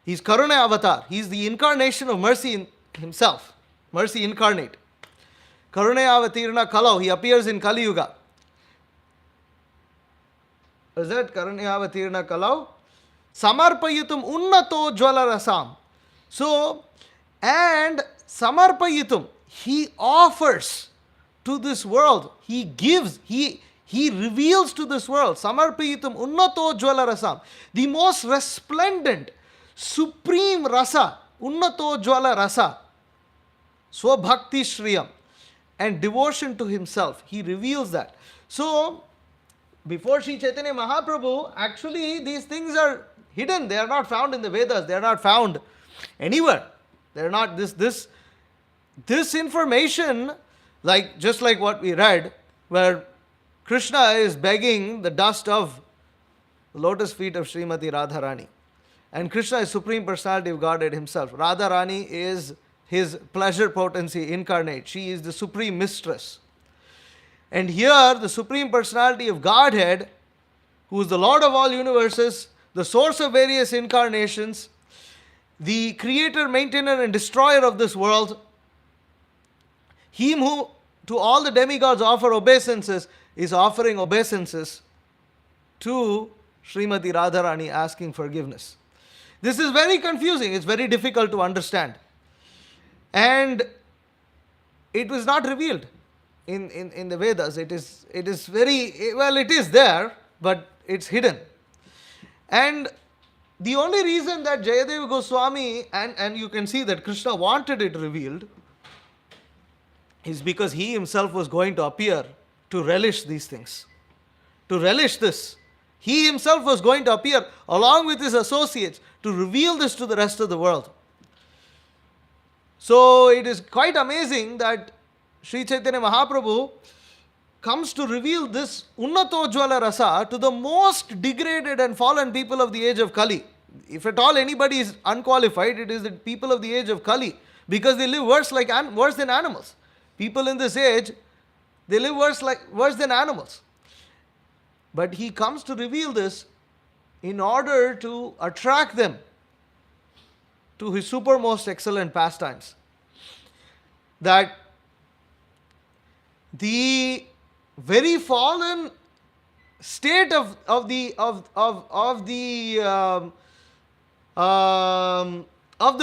He is Karunaya Avatar. He is the incarnation of mercy in himself. Mercy incarnate. Karunayavatirna Kalau. He appears in Kali Yuga. Is that Karunayavatirna Kalau? Samarpayitum unnato jwala rasam. So, and Samarpayitum, he offers to this world, he gives, he reveals to this world, Samarpayitum unnato jwala rasam, the most resplendent, supreme rasa, unnato jwala rasa, swabhakti shriyam, and devotion to himself. He reveals that. So, before Sri Chaitanya Mahaprabhu, actually these things are hidden. They are not found in the Vedas. They are not found anywhere. They are not this information, just like what we read, where Krishna is begging the dust of the lotus feet of Srimati Radharani. And Krishna is Supreme Personality of Godhead himself. Radharani is his pleasure potency incarnate. She is the Supreme Mistress. And here, the Supreme Personality of Godhead, who is the Lord of all universes, the source of various incarnations, the creator, maintainer, and destroyer of this world, him who to all the demigods offer obeisances, is offering obeisances to Srimati Radharani, asking forgiveness. This is very confusing. It's very difficult to understand. And it was not revealed in the Vedas. It is very, well, it is there, but it's hidden. And the only reason that Jayadeva Goswami, and you can see that Krishna wanted it revealed, is because he himself was going to appear to relish these things. To relish this. He himself was going to appear along with his associates to reveal this to the rest of the world. So it is quite amazing that Sri Chaitanya Mahaprabhu comes to reveal this Unnato Jwala Rasa to the most degraded and fallen people of the age of Kali. If at all anybody is unqualified, it is the people of the age of Kali, because they live worse than animals. People in this age, they live worse than animals. But he comes to reveal this in order to attract them to his supermost excellent pastimes. That the very fallen state of the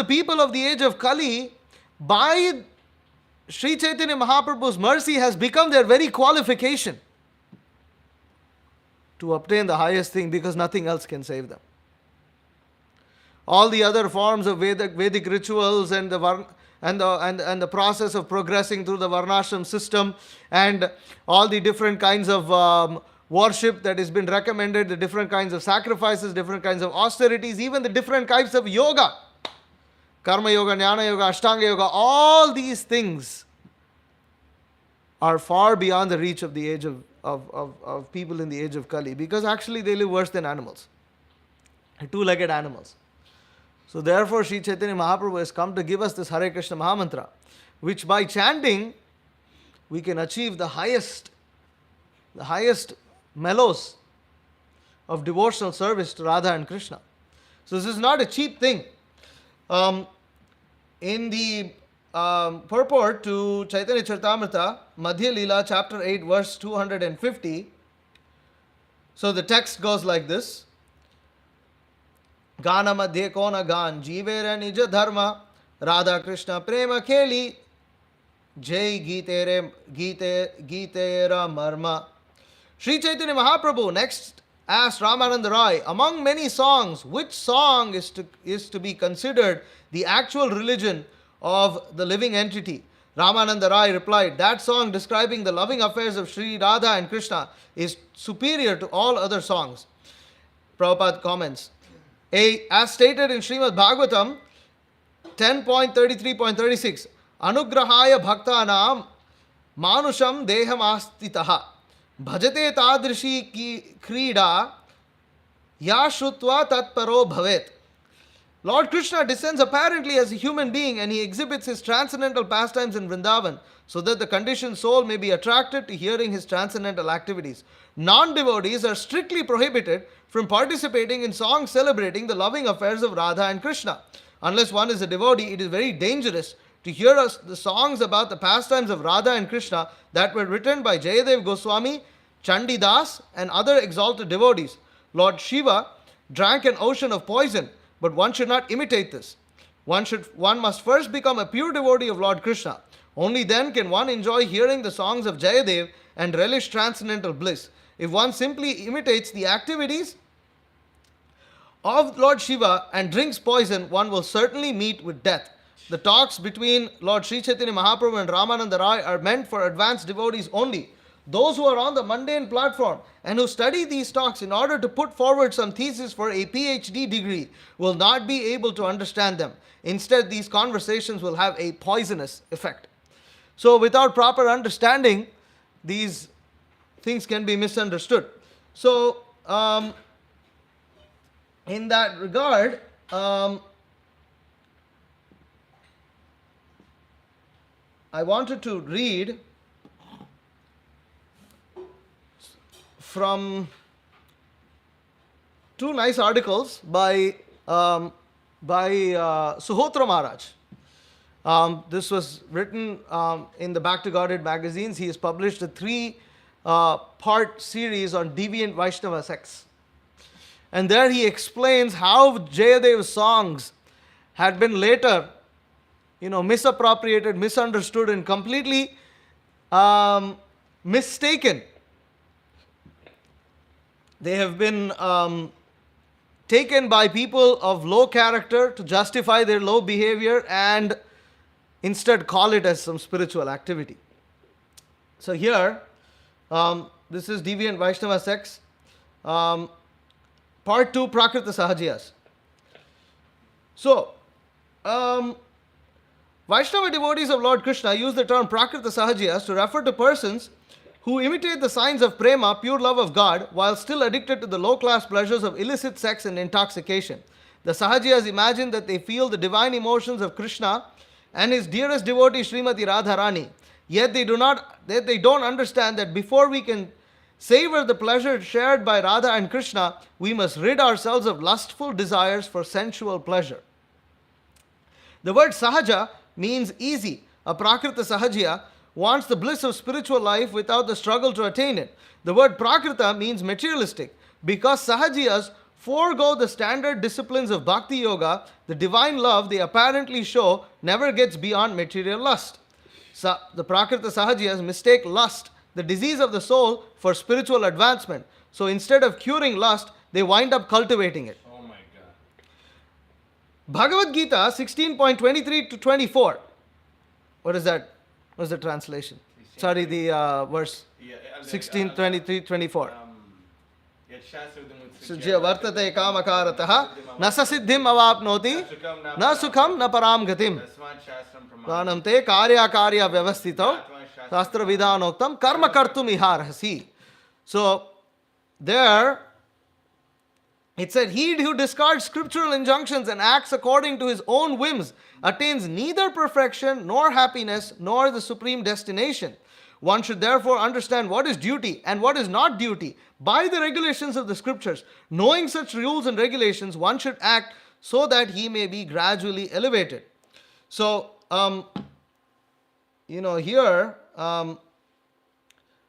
people of the age of Kali, by Sri Chaitanya Mahaprabhu's mercy, has become their very qualification to obtain the highest thing, because nothing else can save them. All the other forms of Vedic rituals and the process of progressing through the Varnashram system, and all the different kinds of worship that has been recommended, the different kinds of sacrifices, different kinds of austerities, even the different types of yoga, Karma Yoga, Jnana Yoga, Ashtanga Yoga, all these things are far beyond the reach of the age of people in the age of Kali, because actually they live worse than animals, two-legged animals. So therefore, Sri Chaitanya Mahaprabhu has come to give us this Hare Krishna Mahamantra, which by chanting, we can achieve the highest mellows of devotional service to Radha and Krishna. So this is not a cheap thing. In the purport to Chaitanya Charitamrita, Madhya Leela, chapter 8, verse 250, so the text goes like this. Gana madhye kona gan, jivera nija dharma, Radha Krishna prema kheli, jai gitera marma. Sri Chaitanya Mahaprabhu next asked Ramananda Rai, among many songs, which song is to be considered the actual religion of the living entity? Ramananda Rai replied, that song describing the loving affairs of Sri Radha and Krishna is superior to all other songs. Prabhupada comments, as stated in Srimad Bhagavatam 10.33.36, Anugrahaya Bhaktanam Manusham Deham Astitaha Bhajate Tadrishi Krida Ya Shrutva Tatparo Bhavet. Lord Krishna descends apparently as a human being and he exhibits his transcendental pastimes in Vrindavan so that the conditioned soul may be attracted to hearing his transcendental activities. Non-devotees are strictly prohibited from participating in songs celebrating the loving affairs of Radha and Krishna. Unless one is a devotee, it is very dangerous to hear the songs about the pastimes of Radha and Krishna that were written by Jayadeva Goswami, Chandidas, and other exalted devotees. Lord Shiva drank an ocean of poison, but one should not imitate this. One must first become a pure devotee of Lord Krishna. Only then can one enjoy hearing the songs of Jayadev and relish transcendental bliss. If one simply imitates the activities of Lord Shiva and drinks poison, one will certainly meet with death. The talks between Lord Sri Chaitanya Mahaprabhu and Ramananda Rai are meant for advanced devotees only. Those who are on the mundane platform and who study these talks in order to put forward some thesis for a PhD degree will not be able to understand them. Instead, these conversations will have a poisonous effect. So, without proper understanding, these things can be misunderstood. So, in that regard, I wanted to read from two nice articles by Suhotra Maharaj. This was written in the Back to Godhead magazines. He has published a 3-part series on deviant Vaishnava sects. And there he explains how Jayadeva's songs had been later, misappropriated, misunderstood, and completely mistaken. They have been taken by people of low character to justify their low behavior and instead call it as some spiritual activity. So here, this is Deviant Vaishnava sects, part 2, Prakrita Sahajiyas. So, Vaishnava devotees of Lord Krishna use the term Prakrita Sahajiyas to refer to persons who imitate the signs of prema, pure love of God, while still addicted to the low-class pleasures of illicit sex and intoxication. The Sahajiyas imagine that they feel the divine emotions of Krishna and his dearest devotee Srimati Radharani. Yet they don't understand that before we can savor the pleasure shared by Radha and Krishna, we must rid ourselves of lustful desires for sensual pleasure. The word Sahaja means easy. A Prakrita Sahajiya wants the bliss of spiritual life without the struggle to attain it. The word Prakrita means materialistic. Because Sahajiyas forego the standard disciplines of Bhakti Yoga, the divine love they apparently show never gets beyond material lust. The Prakrita Sahajiyas mistake lust, the disease of the soul, for spiritual advancement. So instead of curing lust, they wind up cultivating it. Oh my God. Bhagavad Gita 16.23 to 24. What is that? What's the translation? Sorry, the verse 16:23-24. Sujya vartate kamakaratah na sasiddhim avapnoti na sukham na param gatim pranam te karya vyavastito shastra vidhanoktam karma kartum iharhasi. So there it said, he who discards scriptural injunctions and acts according to his own whims attains neither perfection nor happiness nor the supreme destination. One should therefore understand what is duty and what is not duty by the regulations of the scriptures. Knowing such rules and regulations, one should act so that he may be gradually elevated. So, here,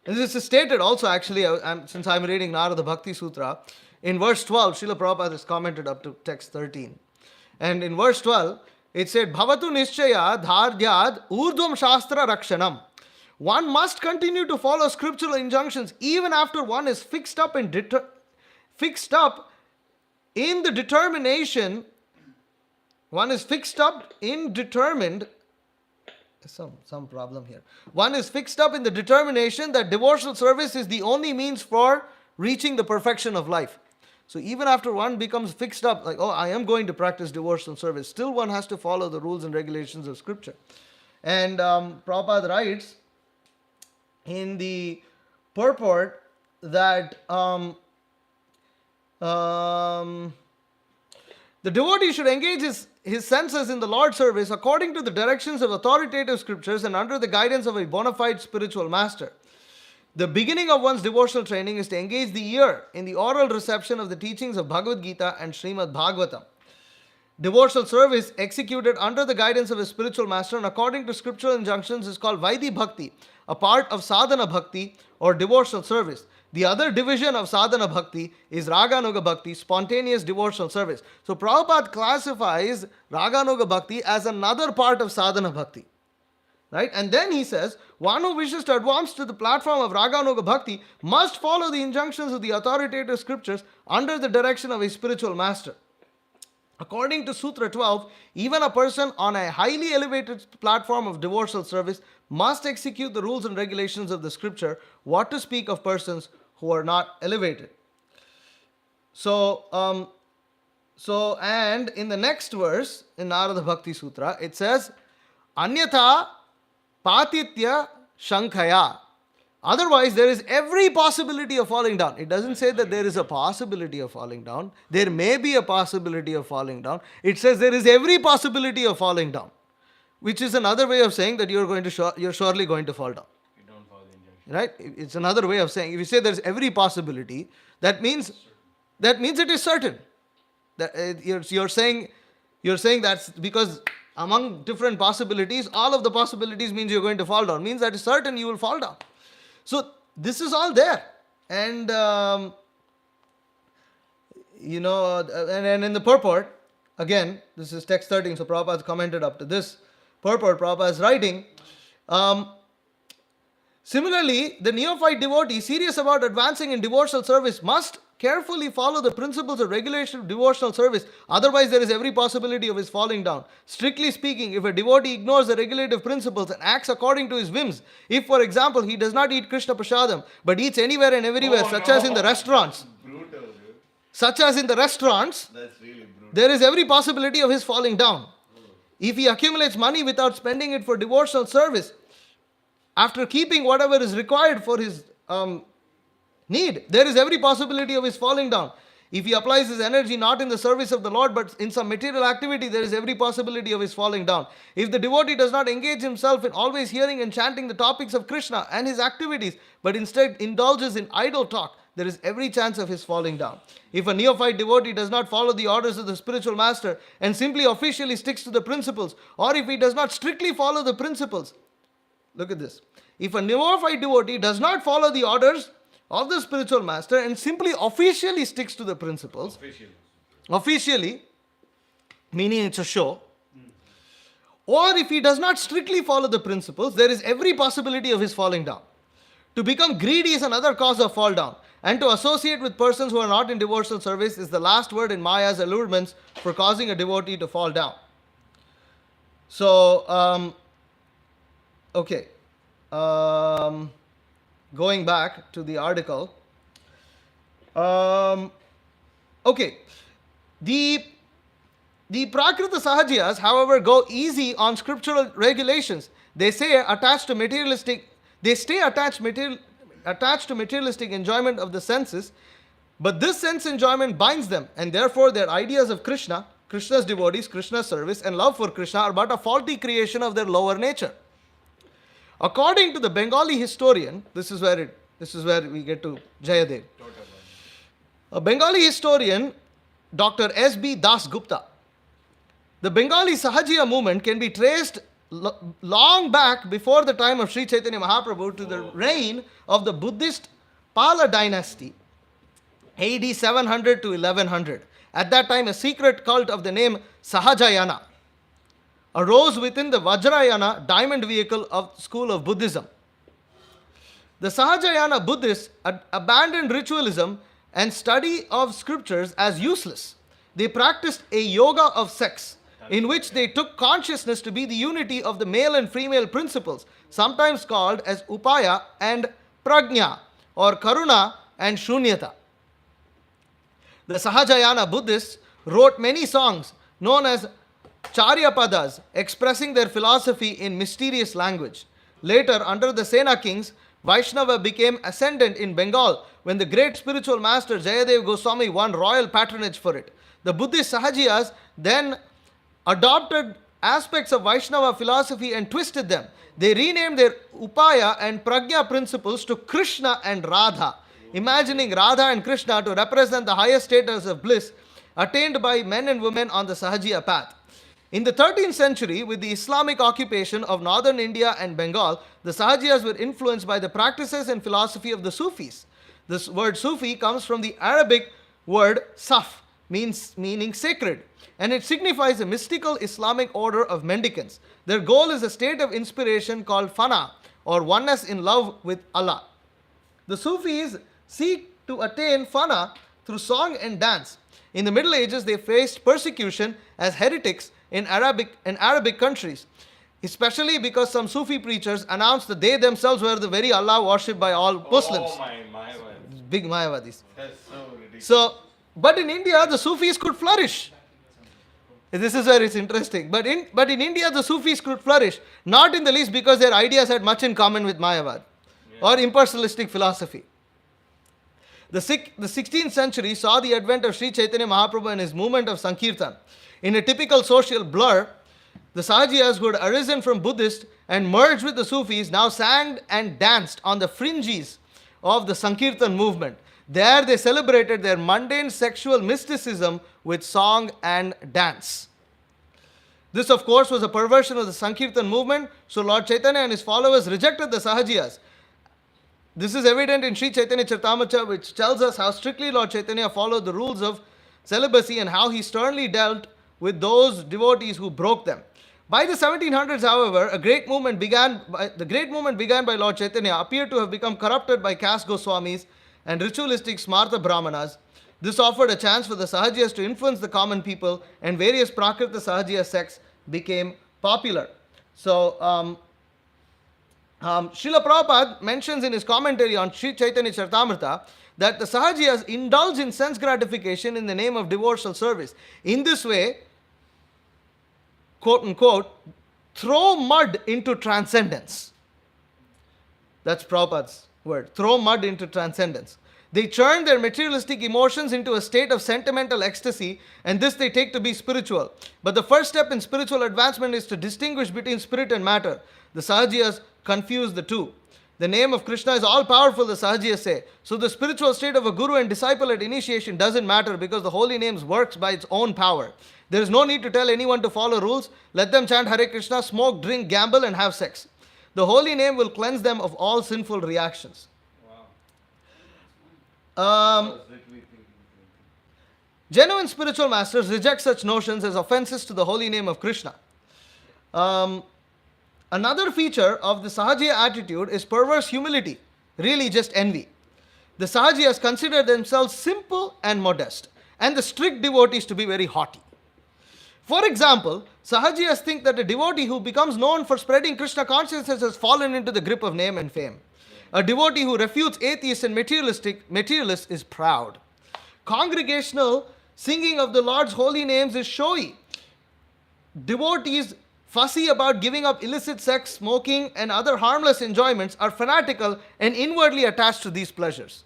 this is stated also actually, since I'm reading Narada Bhakti Sutra, in verse 12, Srila Prabhupada has commented up to text 13. And in verse 12, it said, Bhavatu Nishchaya Dhardyad Urdhvam Shastra Rakshanam. One must continue to follow scriptural injunctions even after one is fixed up in the determination. One is fixed up in determined. Some problem here. One is fixed up in the determination that devotional service is the only means for reaching the perfection of life. So even after one becomes fixed up, like, I am going to practice devotional service, still one has to follow the rules and regulations of scripture. And Prabhupada writes in the purport that The devotee should engage his senses in the Lord's service according to the directions of authoritative scriptures and under the guidance of a bona fide spiritual master. The beginning of one's devotional training is to engage the ear in the oral reception of the teachings of Bhagavad Gita and Srimad Bhagavatam. Devotional service executed under the guidance of a spiritual master and according to scriptural injunctions is called Vaidhi Bhakti, a part of Sadhana Bhakti or devotional service. The other division of Sadhana Bhakti is Raganuga Bhakti, spontaneous devotional service. So Prabhupada classifies Raganuga Bhakti as another part of Sadhana Bhakti. Right? And then he says, one who wishes to advance to the platform of Raganuga Bhakti must follow the injunctions of the authoritative scriptures under the direction of a spiritual master. According to Sutra 12, even a person on a highly elevated platform of devotional service must execute the rules and regulations of the scripture, what to speak of persons who are not elevated. So and in the next verse, in Narada Bhakti Sutra, it says, Anyatha patitya shankhaya. Otherwise, there is every possibility of falling down. It doesn't say that there is a possibility of falling down. There may be a possibility of falling down. It says there is every possibility of falling down, which is another way of saying that you're surely going to fall down. You don't follow the injunction. Right? It's another way of saying, if you say there is every possibility, that means it is certain. That you're saying that's because among different possibilities, all of the possibilities means you're going to fall down. Means that is certain you will fall down. So this is all there, and and in the purport, again, this is text 13. So Prabhupada commented up to this purport. Prabhupada is writing. Similarly, the neophyte devotee serious about advancing in devotional service must carefully follow the principles of regulation of devotional service. Otherwise, there is every possibility of his falling down. Strictly speaking, if a devotee ignores the regulative principles and acts according to his whims, if, for example, he does not eat Krishna Prasadam, but eats anywhere and everywhere, as in the restaurants, Brutal, dude. such as in the restaurants, That's really brutal. there is every possibility of his falling down. If he accumulates money without spending it for devotional service, after keeping whatever is required for his need, there is every possibility of his falling down. If he applies his energy not in the service of the Lord but in some material activity, there is every possibility of his falling down. If the devotee does not engage himself in always hearing and chanting the topics of Krishna and his activities, but instead indulges in idle talk, there is every chance of his falling down. If a neophyte devotee does not follow the orders of the spiritual master and simply officially sticks to the principles, or if he does not strictly follow the principles, look at this. If a neophyte devotee does not follow the orders of the spiritual master and simply officially sticks to the principles, officially, meaning it's a show, or if he does not strictly follow the principles, there is every possibility of his falling down. To become greedy is another cause of fall down, and to associate with persons who are not in devotional service is the last word in Maya's allurements for causing a devotee to fall down. So, okay. Going back to the article. Okay. The Prakrita Sahajiyas, however, go easy on scriptural regulations. They stay attached to materialistic enjoyment of the senses, but this sense enjoyment binds them, and therefore their ideas of Krishna, Krishna's devotees, Krishna's service, and love for Krishna are but a faulty creation of their lower nature. According to the Bengali historian, this is where we get to Jayadeva. A Bengali historian, Dr. S.B. Das Gupta. The Bengali Sahajiya movement can be traced long back before the time of Sri Chaitanya Mahaprabhu to the reign of the Buddhist Pala dynasty, AD 700 to 1100. At that time, a secret cult of the name Sahajayana arose within the Vajrayana diamond vehicle of the school of Buddhism. The Sahajayana Buddhists abandoned ritualism and study of scriptures as useless. They practiced a yoga of sex, in which they took consciousness to be the unity of the male and female principles, sometimes called as upaya and prajna, or karuna and shunyata. The Sahajayana Buddhists wrote many songs known as Charyapadas, expressing their philosophy in mysterious language. Later, under the Sena kings, Vaishnava became ascendant in Bengal when the great spiritual master Jayadeva Goswami won royal patronage for it. The Buddhist Sahajiyas then adopted aspects of Vaishnava philosophy and twisted them. They renamed their Upaya and Prajna principles to Krishna and Radha, imagining Radha and Krishna to represent the highest status of bliss attained by men and women on the Sahajiya path. In the 13th century, with the Islamic occupation of northern India and Bengal, the Sahajiyas were influenced by the practices and philosophy of the Sufis. This word Sufi comes from the Arabic word saf, meaning sacred, and it signifies a mystical Islamic order of mendicants. Their goal is a state of inspiration called fana, or oneness in love with Allah. The Sufis seek to attain fana through song and dance. In the Middle Ages, they faced persecution as heretics in Arabic countries, especially because some Sufi preachers announced that they themselves were the very Allah worshipped by all Muslims. Oh my Mayavadis. Big Mayavadis. That's so ridiculous. So, but in India, the Sufis could flourish. This is where it's interesting. But in India, the Sufis could flourish, not in the least because their ideas had much in common with Mayavad or impersonalistic philosophy. The 16th century saw the advent of Sri Chaitanya Mahaprabhu and his movement of Sankirtan. In a typical social blur, the Sahajiyas who had arisen from Buddhist and merged with the Sufis now sang and danced on the fringes of the Sankirtan movement. There they celebrated their mundane sexual mysticism with song and dance. This, of course, was a perversion of the Sankirtan movement, so Lord Chaitanya and his followers rejected the Sahajiyas. This is evident in Sri Chaitanya Charitamrita, which tells us how strictly Lord Chaitanya followed the rules of celibacy and how he sternly dealt with those devotees who broke them. By the 1700s, however, the great movement began by Lord Chaitanya appeared to have become corrupted by caste Goswamis and ritualistic Smarta Brahmanas. This offered a chance for the Sahajiyas to influence the common people, and various Prakrita Sahajiya sects became popular. So, Srila Prabhupada mentions in his commentary on Sri Chaitanya Charitamrita that the Sahajiyas indulge in sense gratification in the name of devotional service. In this way, quote unquote, throw mud into transcendence. That's Prabhupada's word. Throw mud into transcendence. They churn their materialistic emotions into a state of sentimental ecstasy, and this they take to be spiritual. But the first step in spiritual advancement is to distinguish between spirit and matter. The Sahajiyas confuse the two. The name of Krishna is all powerful, the Sahajiyas say. So the spiritual state of a guru and disciple at initiation doesn't matter because the holy name works by its own power. There is no need to tell anyone to follow rules. Let them chant Hare Krishna, smoke, drink, gamble, and have sex. The holy name will cleanse them of all sinful reactions. Genuine spiritual masters reject such notions as offenses to the holy name of Krishna. Another feature of the Sahajiya attitude is perverse humility, really just envy. The Sahajiyas consider themselves simple and modest, and the strict devotees to be very haughty. For example, Sahajiyas think that a devotee who becomes known for spreading Krishna consciousness has fallen into the grip of name and fame. A devotee who refutes atheists and materialists is proud. Congregational singing of the Lord's holy names is showy. Devotees fussy about giving up illicit sex, smoking, and other harmless enjoyments are fanatical and inwardly attached to these pleasures.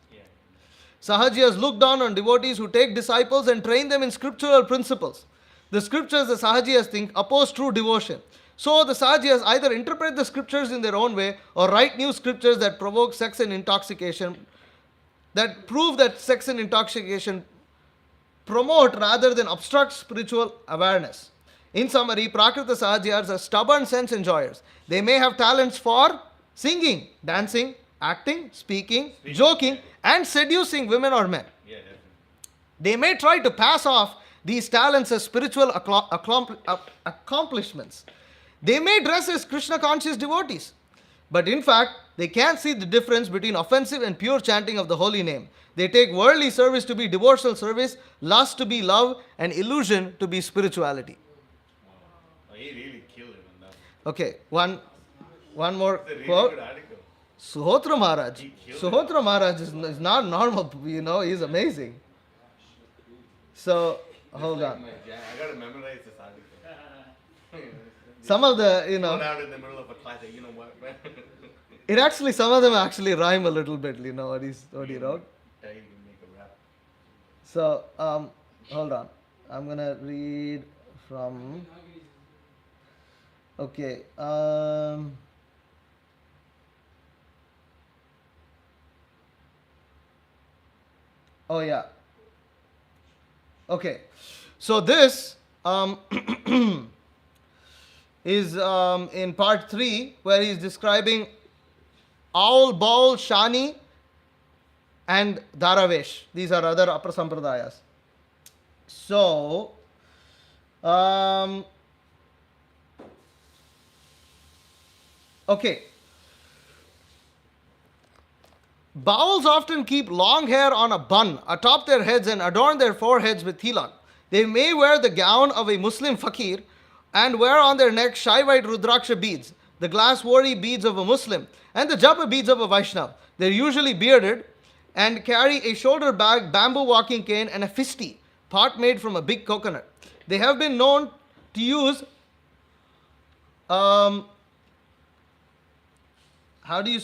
Sahajiyas look down on devotees who take disciples and train them in scriptural principles. The scriptures, the Sahajiyas think, oppose true devotion. So the Sahajiyas either interpret the scriptures in their own way or write new scriptures that provoke sex and intoxication, that prove that sex and intoxication promote rather than obstruct spiritual awareness. In summary, Prakrita Sahajiyas are stubborn sense enjoyers. They may have talents for singing, dancing, acting, speaking, joking, and seducing women or men. They may try to pass off these talents as spiritual accomplishments. They may dress as Krishna conscious devotees, but in fact, they can't see the difference between offensive and pure chanting of the holy name. They take worldly service to be devotional service, lust to be love, and illusion to be spirituality. He really killed him on that. Okay, one more It's a really quote. good article. Suhotra Maharaj. He killed Suhotra Maharaj is not normal, he's amazing. So, hold on. I gotta memorize this article. Some of the, Thrown out in the middle of a class, you know what? It actually, some of them actually rhyme a little bit, you know what he wrote. Try to make a rap. So, hold on. I'm gonna read from. Okay. Oh yeah. Okay. So this is in part 3 where he is describing Aul, Baul, Shani, and Daravesh. These are other upper sampradayas. So, okay. Bauls often keep long hair on a bun atop their heads and adorn their foreheads with tilak. They may wear the gown of a Muslim fakir and wear on their neck shy white rudraksha beads, the glass wari beads of a Muslim, and the japa beads of a Vaishnav. They're usually bearded and carry a shoulder bag, bamboo walking cane, and a fisti, pot made from a big coconut. They have been known to use how do you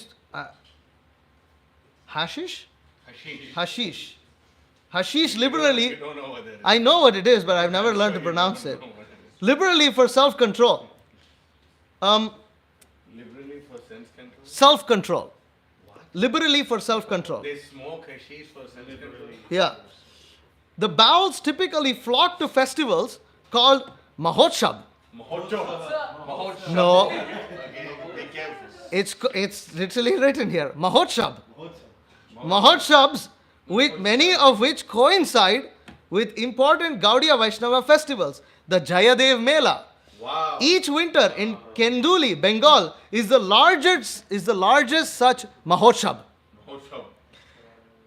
hashish? Hashish. Hashish liberally. You don't know what that is. I know what it is, but I've never learned to You pronounce don't it. know what it is. Liberally for self-control. Liberally for sense control. Self-control. What? Liberally for self-control. They smoke hashish for sense control. Yeah. The Bauls typically flock to festivals called Mahotshab. Mahotshab. No, Okay, be careful. it's literally written here. Mahotshab. Mahotshabs, with many of which coincide with important Gaudiya Vaishnava festivals. The Jayadeva Mela. Wow. Each winter in Kenduli, Bengal, is the largest such Mahotshab. Mahotshab.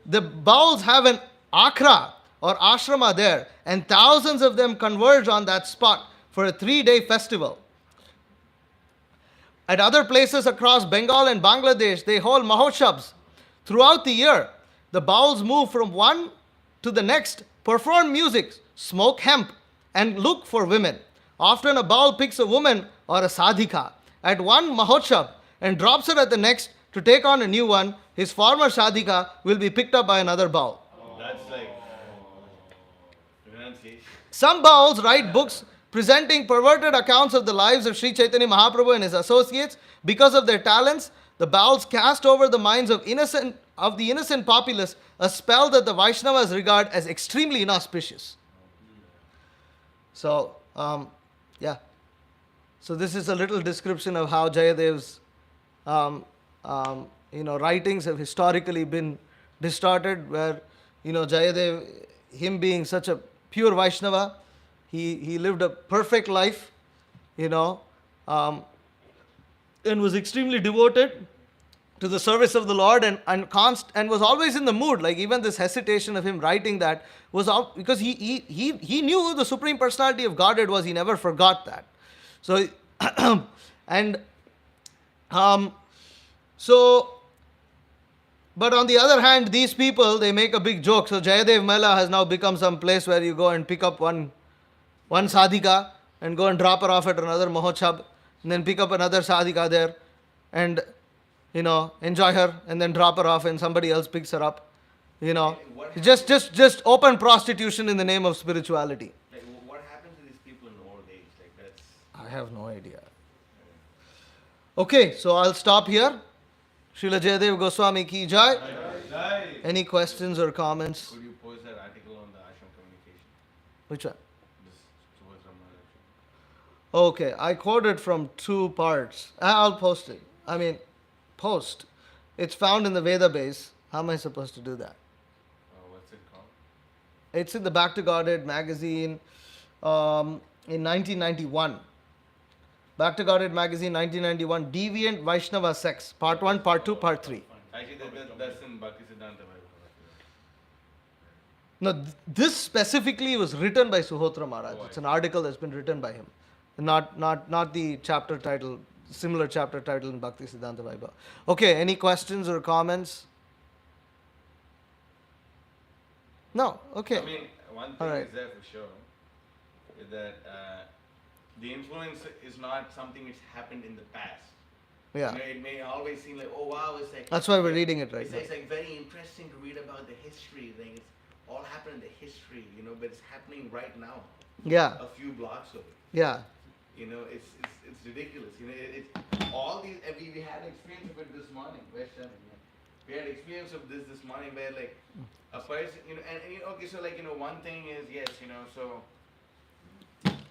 The Bauls have an akhra or ashrama there, and thousands of them converge on that spot for a 3-day festival. At other places across Bengal and Bangladesh, they hold Mahotshams. Throughout the year, the Bauls move from one to the next, perform music, smoke hemp, and look for women. Often a Baul picks a woman or a sadhika at one Mahotshab and drops her at the next to take on a new one. His former sadhika will be picked up by another Baul. That's like renunciation. Some Bauls write books presenting perverted accounts of the lives of Sri Chaitanya Mahaprabhu and his associates. Because of their talents, the Bauls cast over the minds of the innocent populace a spell that the Vaishnavas regard as extremely inauspicious. So, yeah. So this is a little description of how Jayadev's writings have historically been distorted, where, Jayadev, him being such a pure Vaishnava, he lived a perfect life, and was extremely devoted to the service of the Lord and was always in the mood. Like even this hesitation of him writing that was all because he knew who the Supreme Personality of Godhead was. He never forgot that. So but on the other hand, these people, they make a big joke. So Jayadev Mela has now become some place where you go and pick up one sadhika and go and drop her off at another Mahotshab, and then pick up another sadhika there and enjoy her, and then drop her off and somebody else picks her up. Just open prostitution in the name of spirituality. Like, what happened to these people in old age? Like that's. I have no idea. Okay, so I'll stop here. Srila Jayadeva Goswami ki jai. Any questions or comments? Could you post that article on the Ashram Communication? Which one? This Subhadra Maharaj. Okay, I quoted from 2 parts. I'll post it. Post. It's found in the Veda base. How am I supposed to do that? What's it called? It's in the Back to Godhead magazine in 1991. Back to Godhead magazine, 1991. Deviant Vaishnava Sex. Part 1, Part 2, Part 3. Actually, that's in Bhakti Siddhanta Bible. No, this specifically was written by Suhotra Maharaj. It's an article that's been written by him. Not the chapter title, similar chapter title in Bhakti Siddhanta Bible. Okay, any questions or comments? No, okay. I mean, one thing Alright. is there for sure, is that the influence is not something which happened in the past. Yeah. You know, it may always seem like, oh wow, it's like. That's why we're reading it right now. It's like very interesting to read about the history. Like it's all happened in the history, you know, but it's happening right now. Yeah. A few blocks away. Yeah. You know, it's ridiculous. You know, it's all these. And we had experience of it this morning. Where's Shannon? We had experience of this morning where like a person, you know, and you know, okay, so like, you know, one thing is, yes, you know, so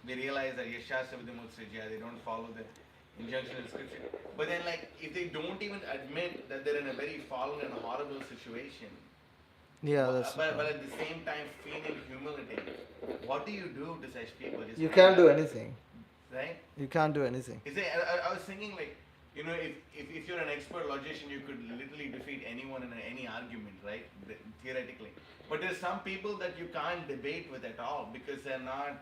they realize that Yashasa Vidimutsrijya, they don't follow the injunction in scripture. But then like if they don't even admit that they're in a very fallen and horrible situation, Yeah, that's. but at the same time feeling humility, what do you do to such people? Just You can't do anything. right? You can't do anything. Is it, I was thinking like, you know, if you're an expert logician, you could literally defeat anyone in any argument, right? Theoretically. But there's some people that you can't debate with at all because they're not,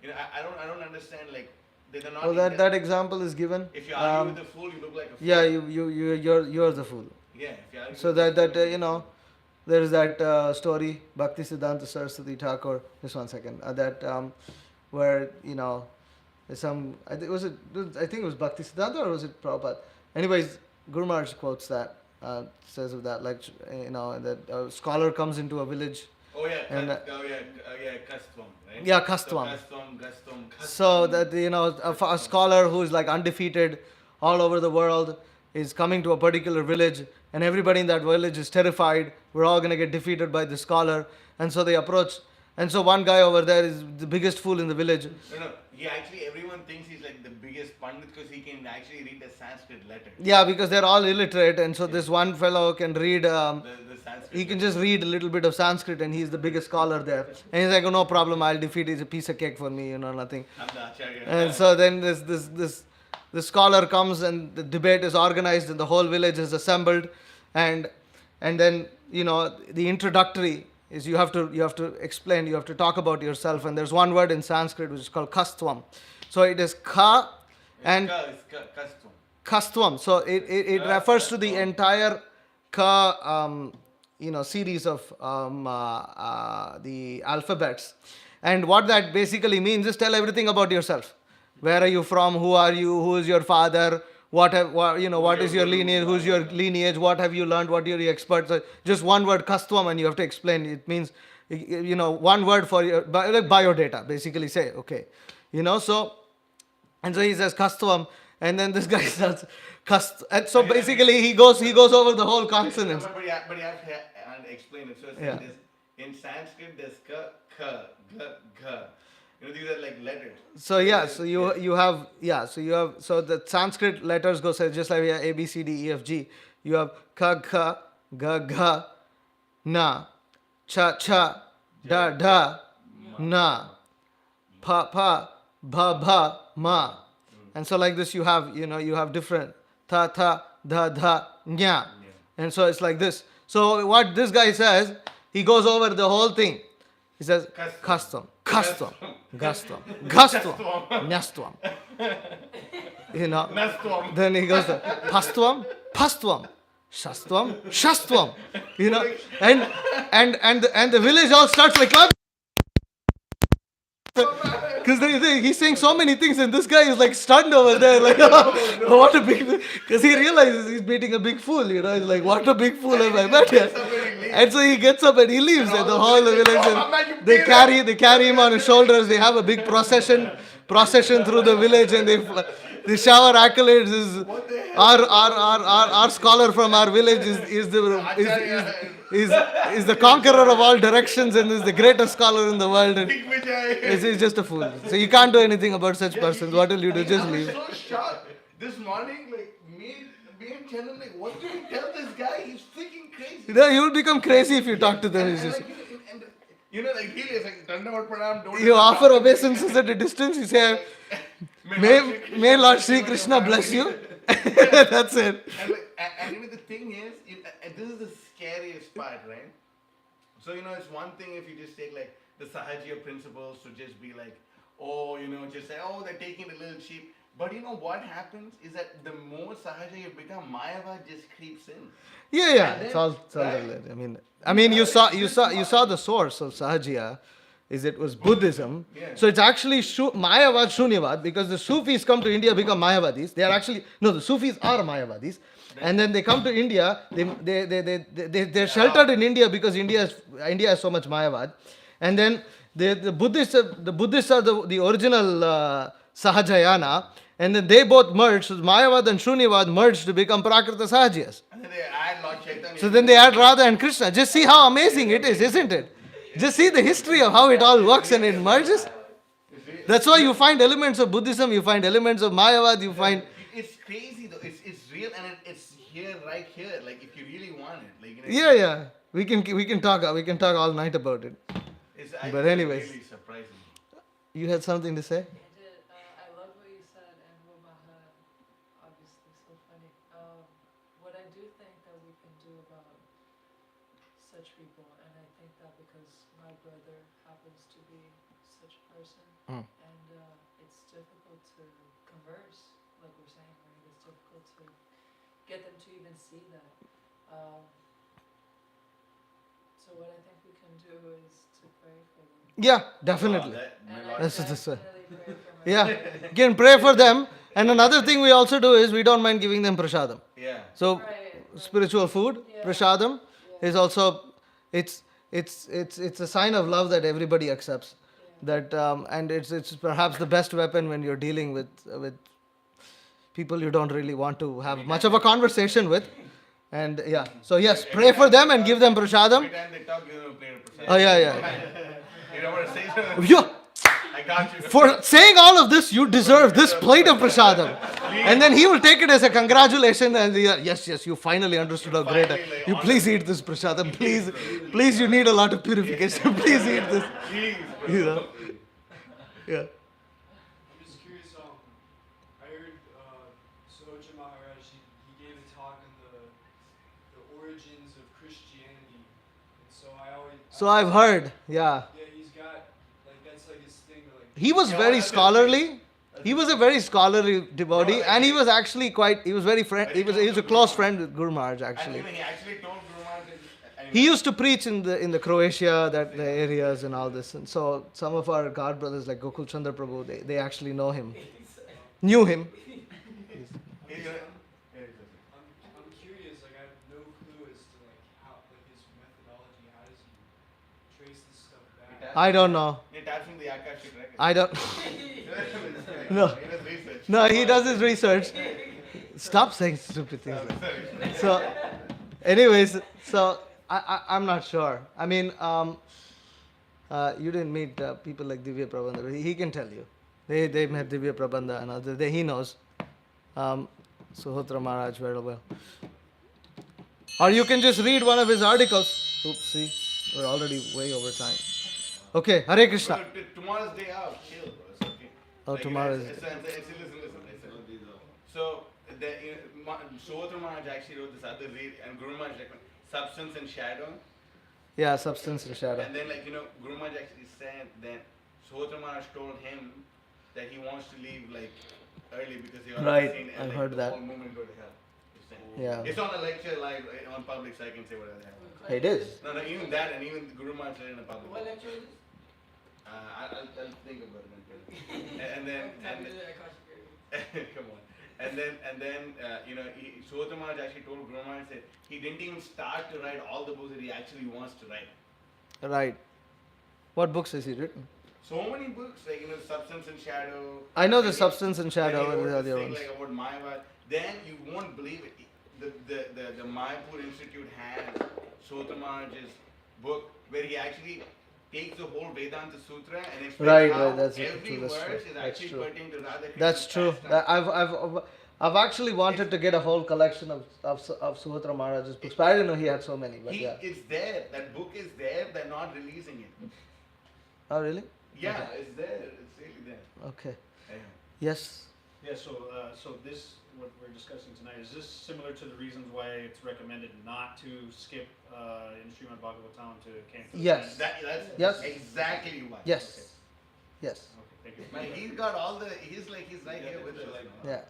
you know, I don't understand, like, they're not. Well, that example is given. If you argue with a fool, you look like a fool. Yeah, you're the fool. Yeah, if you argue So with a that fool, you know, there is that story, Bhakti Siddhanta Saraswati Thakur. Just 1 second. Where you know, I think it was Bhakti Siddhanta or was it Prabhupada? Anyways, Guru Maharaj quotes that. Says of that, like, you know, that a scholar comes into a village. Oh yeah, And, Kastvam, right? Yeah, Kastvam. Kastvam. So that, you know, a scholar who is like undefeated all over the world is coming to a particular village, and everybody in that village is terrified. We're all going to get defeated by the scholar. And so they approach. And so one guy over there is the biggest fool in the village. No, everyone thinks he's like the biggest pandit because he can actually read the Sanskrit letter. Yeah, because they're all illiterate. And so this one fellow can read, The Sanskrit he can just read a little bit of Sanskrit, and he's the biggest scholar there. And he's like, oh, no problem, I'll defeat. It's a piece of cake for me, you know, nothing. I'm the Acharya. And so then this scholar comes, and the debate is organized, and the whole village is assembled, and then, you know, the introductory is you have to explain, you have to talk about yourself, and there's one word in Sanskrit which is called kastvam. So it is ka and Kastvam. kastvam. So it refers to the entire ka you know, series of the alphabets. And what that basically means is tell everything about yourself. Where are you from? Who are you? Who is your father? What is your lineage? Who's your lineage? What have you learned? What are your experts? So just one word, kastvam, and you have to explain. It means, you know, one word for your like biodata. Basically, say, okay, you know. So, and so he says kastvam, and then this guy starts and so basically he goes over the whole consonants. But you have to explain it. So it's like this. In Sanskrit, there's ka, kha, ga, gha. You know, these are like letters. So yeah, so the Sanskrit letters go just like A, B, C, D, E, F, G. You have ka, kha, ga, gha, na, cha, cha, da, da, na, pa, pa, ba, ba, ma. And so like this you have different tha, tha, da, da, nya. And so it's like this. So what this guy says, he goes over the whole thing. He says, custom, gastum, nyastvam. You know. Then he goes, pastvam, shastvam. You know, and the village all starts like what? Because he's saying so many things, and this guy is like stunned over there, like, oh, what a big, because he realizes he's meeting a big fool, you know. He's like, what a big fool have I met here? And so he gets up and he leaves, and the whole village, and they carry him on his shoulders. They have a big procession through the village, and they shower accolades. Is our scholar from our village is the conqueror of all directions, and is the greatest scholar in the world. And he's just a fool. So you can't do anything about such persons. What will you do? Just leave. I was so shocked. This morning, like, me and Chandan, like, what do you tell this guy? He's freaking crazy. You know, you will become crazy if you talk to them. It's just, like really, it's like, Dandavat Pranam, don't you offer obeisances at a distance. You say, may Lord Sri Krishna bless you. That's it. And the thing is, and this is the scariest part, right? So, it's one thing if you just take like the Sahajiya principles to just be like, oh, just say, oh, they're taking it a little cheap. But what happens is that the more Sahaja you become, Mayava just creeps in. Yeah. Then, It's all right? related. I mean, you saw the source of Sahajiya. was Buddhism. Yeah. So it's actually Mayavad, Shunyavad, because the Sufis come to India, become Mayavadis. They are actually, no, the Sufis are Mayavadis. And then they come to India, they're sheltered in India because India has so much Mayavad. And then the Buddhists are the original Sahajayana. And then they both merged, so Mayavad and Shunyavad merged to become Prakrita Sahajiyas. And then they add Lord Chaitanya. So then they add Radha and Krishna. Just see how amazing it is, isn't it? Just see the history of how it all works and it merges. That's why you find elements of Buddhism, you find elements of Mayavad, you find... It's crazy though. It's real and it's here, right here. Like if you really want it, like Yeah. We can talk all night about it. But anyways. Really surprising. You had something to say? I did. I love what you said, and Womaha, obviously, so funny. What I do think that we can do about such people, and I think that because my brother happens to be such a person, and it's difficult to converse, like we're saying, right? It's difficult to get them to even see that. So what I think we can do is to pray for them. Yeah, definitely. And I That's what this is. definitely pray for my Yeah, you can pray for them. And another thing we also do is we don't mind giving them prasadam. Yeah. So Right. spiritual food, Yeah. prasadam, is also it's a sign of love that everybody accepts. That and it's perhaps the best weapon when you're dealing with people you don't really want to have much of a conversation with. And yeah, so yes, pray for them and give them prasadam. Every time they talk, you know, play a prasadam. Oh yeah. You don't want to say something? Yeah. I got you. For saying all of this, you deserve this plate of prasadam. And then he will take it as a congratulation and yes, you finally understood how great you please eat this prasadam. Please, you need a lot of purification. Please eat this. You know? Yeah. I'm just curious. I heard Soja Maharaj. He gave a talk on the origins of Christianity, and so I always. So I've heard, yeah. Yeah, he's got that's like his thing. He was very scholarly. He was a very scholarly devotee, and he was actually he was a close friend with Guru Maharaj actually. And he actually told Guru Maharaj. He used to preach in the Croatia, the areas and all this, and so some of our God brothers like Gokul Chandra Prabhu, they actually knew him. I'm curious. I have no clue as to how his methodology. How does he trace this stuff back? I don't know. He taps from the Akashic record. I don't. No. He does research. No, he does his research. Stop saying stupid things. So, anyways, I'm not sure. I mean, you didn't meet people like Divya Prabandha. He can tell you. They met Divya Prabandha and others. He knows. Suhotra Maharaj very well. Or you can just read one of his articles. Oops, see, we're already way over time. Okay, Hare Krishna. Tomorrow's day out. Chill, bro. It's okay. Oh, tomorrow is. Listen. So, Suhotra Maharaj actually wrote this other read, and Guru Maharaj recommended Substance and Shadow. Yeah, substance and shadow. And then, Guru Maharaj actually said that Suhotra Maharaj told him that he wants to leave early because he already seen I've heard the that. whole movement go to hell. He's saying. Yeah. It's on a lecture live on public, so I can say whatever the hell. It is. No, even that, and even Guru Maharaj said in a public. What lecture is this? I'll think about it and tell you. And then come on. And then Suhotra Maharaj actually told Guru Maharaj that he didn't even start to write all the books that he actually wants to write. Right. What books has he written? So many books, Substance and Shadow. I know the And he- Substance and Shadow then he and the wrote other this thing, ones. about Mayavad. Then you won't believe it. The Mayapur Institute has Suhotra Maharaj's book where he actually takes the whole Vedanta Sutra and explains Right, how that's every true, that's verse true. is That's actually true. pertaining to Radha Krishna's That's true. pastime. I've actually wanted to get a whole collection of Suhotra Maharaj's books, but I didn't know he had so many. But yeah. It's there. That book is there. They're not releasing it. Oh really? Yeah, it's there. It's really there. Okay. Yeah. Yes. Yeah, so this, what we're discussing tonight, is this similar to the reasons why it's recommended not to skip in Srimad Bhagavatam to Canto? Yes. That's Yes. exactly why. Yes. Yes. Okay, thank you. Okay. He's got all the. He's right here with us. Yeah.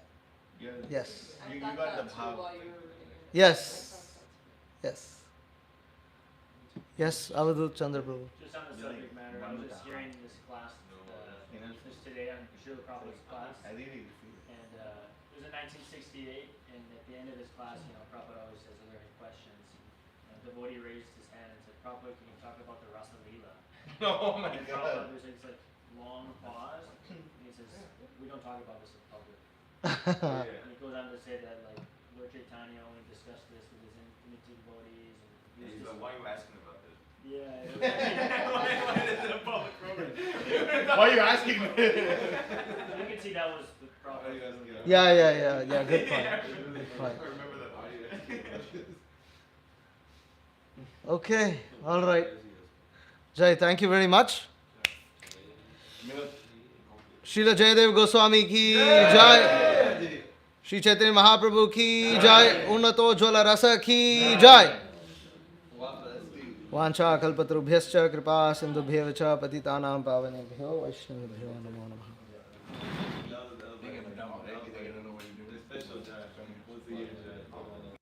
Yeah. Yes. I You thought got that the too power. while you were reading it. Yes. Yes. Yes, Avadut Chandra Prabhu. Just on the subject matter, I was just hearing this class, this today on Srila Prabhupada's class, I really feel it. and it was in 1968, and at the end of his class, Prabhupada always says, are there any questions? And a devotee raised his hand and said, Prabhupada, can you talk about the Rasa Leela? Oh my And God. Prabhupada, there's this like long pause, and he says, we don't talk about this in public. And he goes on to say that like Lord Chaitanya only discussed this with his intimate devotees. And he was just, Why are you asking about this? yeah. Why is it a public program? Why are you asking me? You can see that was the problem. Yeah. Good point. Good point. I remember that audio. Okay, all right. Jai, thank you very much. Srila Jayadeva Goswami ki Jai. Shri Chaitanya Mahaprabhu ki Jai. Unnato Jwala Rasa ki Jai. Vancha kalpatrubhyascha kripa sindhubhyev cha patitanam pavanebhyo vaishnavibhyo namo namah. They're gonna know what you're doing. Special Jai. What's the year, Jai?